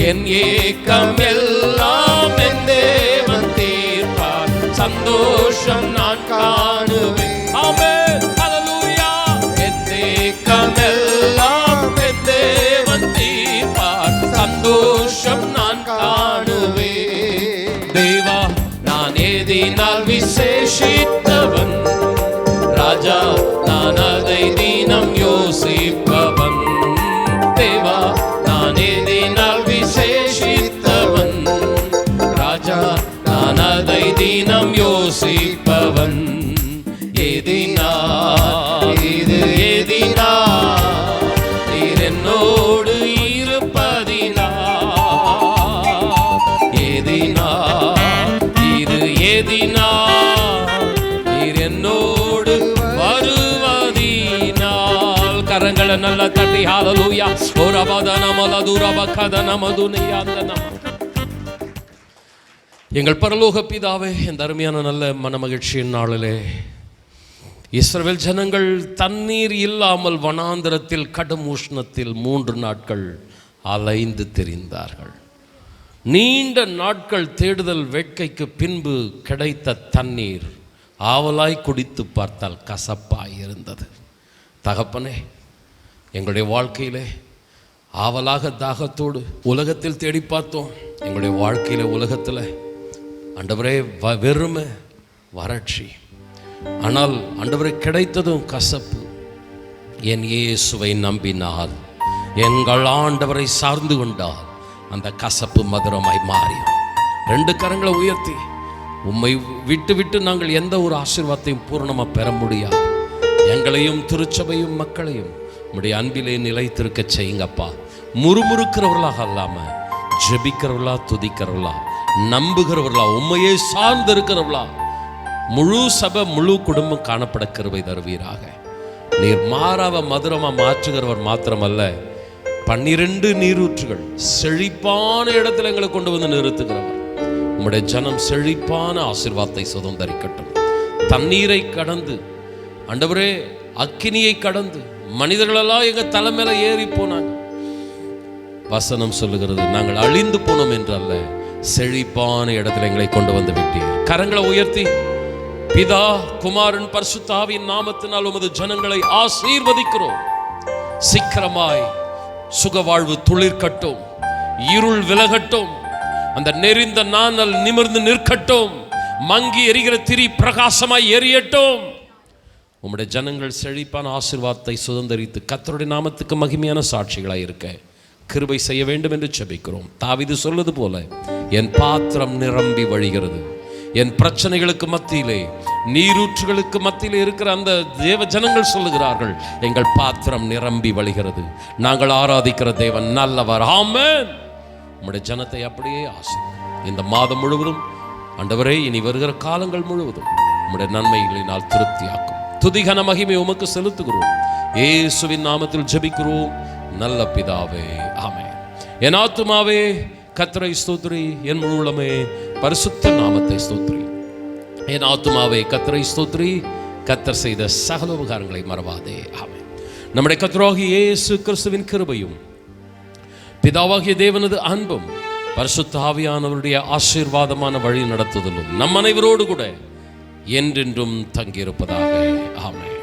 என் ஏக்கம் எல்லாம் என் தேவன் தீர்ப்பார், சந்தோஷம் நான் காணுவேன். ஆமென், ஹல்லேலூயா. என் ஏக்கம் எல்லாம் என் தேவன் தீர்ப்பார், சந்தோஷம் நான் காணுவேன். தேவா, நான் எதினால் விசேஷித்தவன், ராஜா நான் அதை தினம் யோசிப்பவன். தேவா, நான் எதினால் விசேஷித்தவன், ராஜா நான் அதை தினம் யோசிப்பவன். எதினா இது எதினா நீர் என்னோடு இருப்பதினா, எதினா இது எதினா நீர் என்னோடு வருவதினால். கரங்களை நல்லா தட்டி ஹல்லேலூயா. ஒரு எங்கள் பரலோக பிதாவே, இந்த அருமையான நல்ல மனமகிழ்ச்சியின் நாளிலே இஸ்ரவேல் ஜனங்கள் தண்ணீர் இல்லாமல் வனாந்திரத்தில் கடும் உஷ்ணத்தில் 3 நாட்கள் அலைந்து திரிந்தார்கள். நீண்ட நாட்கள் தேடுதல் வேட்கைக்கு பின்பு கிடைத்த தண்ணீர் ஆவலாய் குடித்து பார்த்தால் கசப்பாய் இருந்தது. தகப்பனே, எங்களுடைய வாழ்க்கையிலே ஆவலாக தாகத்தோடு உலகத்தில் தேடி பார்த்தோம். எங்களுடைய வாழ்க்கையில் உலகத்தில் ஆண்டவரே வெறுமை, வறட்சி. ஆனால் ஆண்டவரே கிடைத்ததும் கசப்பு. என் இயேசுவை நம்பினால், எங்கள் ஆண்டவரை சார்ந்து கொண்டால் அந்த கசப்பு மதுரமாய் மாறியும். 2 கரங்களை உயர்த்தி, உம்மை விட்டு விட்டு நாங்கள் எந்த ஒரு ஆசீர்வாதத்தையும் பூர்ணமாக பெற முடியாது. எங்களையும் திருச்சபையும் மக்களையும் உம்முடைய அன்பிலே நிலைத்திருக்க செய்யுங்கப்பா. முறுமுறுக்கிறவர்களாக அல்லாமல் ஜெபிக்கிறவர்களா, துதிக்கிறவர்களா, நம்புகிறவர்களா, உண்மையே சார்ந்து இருக்கிறவர்களா முழு சபை முழு குடும்பம் காணப்பட கிருபை தருவீராக. நீர் மாறாவ மதுரமா மாற்றுகிறவர் மாத்திரமல்ல, 12 நீரூற்றுகள் செழிப்பான இடத்துல எங்களை கொண்டு வந்து நிறுத்துகிறவர். உம்முடைய ஜனம் செழிப்பான ஆசீர்வாதத்தை சுதந்தரிக்கட்டும். தண்ணீரை கடந்து ஆண்டவரே, அக்கினியை கடந்து மனிதர்களெல்லாம் எங்க தலைமையில ஏறி போனாங்க. வசனம் சொல்லுகிறது, நாங்கள் அழிந்து போனோம் என்றல்ல, செழிப்பான இடத்துல எங்களை கொண்டு வந்து விட்டீர். கரங்களை உயர்த்தி, பிதா குமாரன் பரிசுத்த ஆவியின் நாமத்தினால் உமது ஜனங்களை ஆசீர்வதிக்கிறோம். சீக்கிரமாய் சுகவாழ்வு துளிர்க்கட்டும், இருள் விலகட்டும், அந்த நெறிந்த நாணல் நிமிர்ந்து நிற்கட்டும், மங்கி எரிகிற திரி பிரகாசமாய் எரியட்டும். உம்முடைய ஜனங்கள் செழிப்பான ஆசீர்வாதத்தை சுதந்தரித்து கர்த்தருடைய நாமத்துக்கு மகிமையான சாட்சிகளாய் இருக்க கிருபை செய்ய வேண்டும் என்று ஜெபிக்கிறோம். தாவீது சொல்வது போல, என் பாத்திரம் நிரம்பி வழிகிறது. என் பிரச்சனைகளுக்கு மத்தியிலே, நீரூற்றுகளுக்கு மத்தியிலே இருக்கிற அந்த தேவ ஜனங்கள் சொல்லுகிறார்கள், எங்கள் பாத்திரம் நிரம்பி வழிகிறது. நாங்கள் ஆராதிக்கிற தேவன் நல்லவர். ஆமென். உம்முடைய ஜனத்தை அப்படியே ஆசீர்வதியும். இந்த மாதம் முழுவதும் ஆண்டவரே, இனி வருகிற காலங்கள் முழுவதும் உம்முடைய நன்மைகளினால் திருப்தியாக்கும். துதிகன மகிமை உமக்கு செலுத்துகிறோம். இயேசுவின் நாமத்தில் ஜெபிக்கிறோம் நல்ல பிதாவே, ஆமென். என் ஆத்துமாவே கர்த்தரை ஸ்தோத்திரி, என் முழு உள்ளமே பரிசுத்த நாமத்தை ஸ்தோத்திரி. என் ஆத்துமாவே கர்த்தரை ஸ்தோத்திரி, கர்த்தர் செய்த சகல உபகாரங்களை மறவாதே, ஆமென். நம்முடைய கர்த்தராகிய இயேசு கிறிஸ்துவின் கிருபையும் பிதாவாகிய தேவனது அன்பும் பரிசுத்த ஆவியானவருடைய ஆசீர்வாதமான வழி நடத்துதலும் நம் அனைவரோடு கூட என்றென்றும் தங்கியிருப்பதாக, ஆமென்.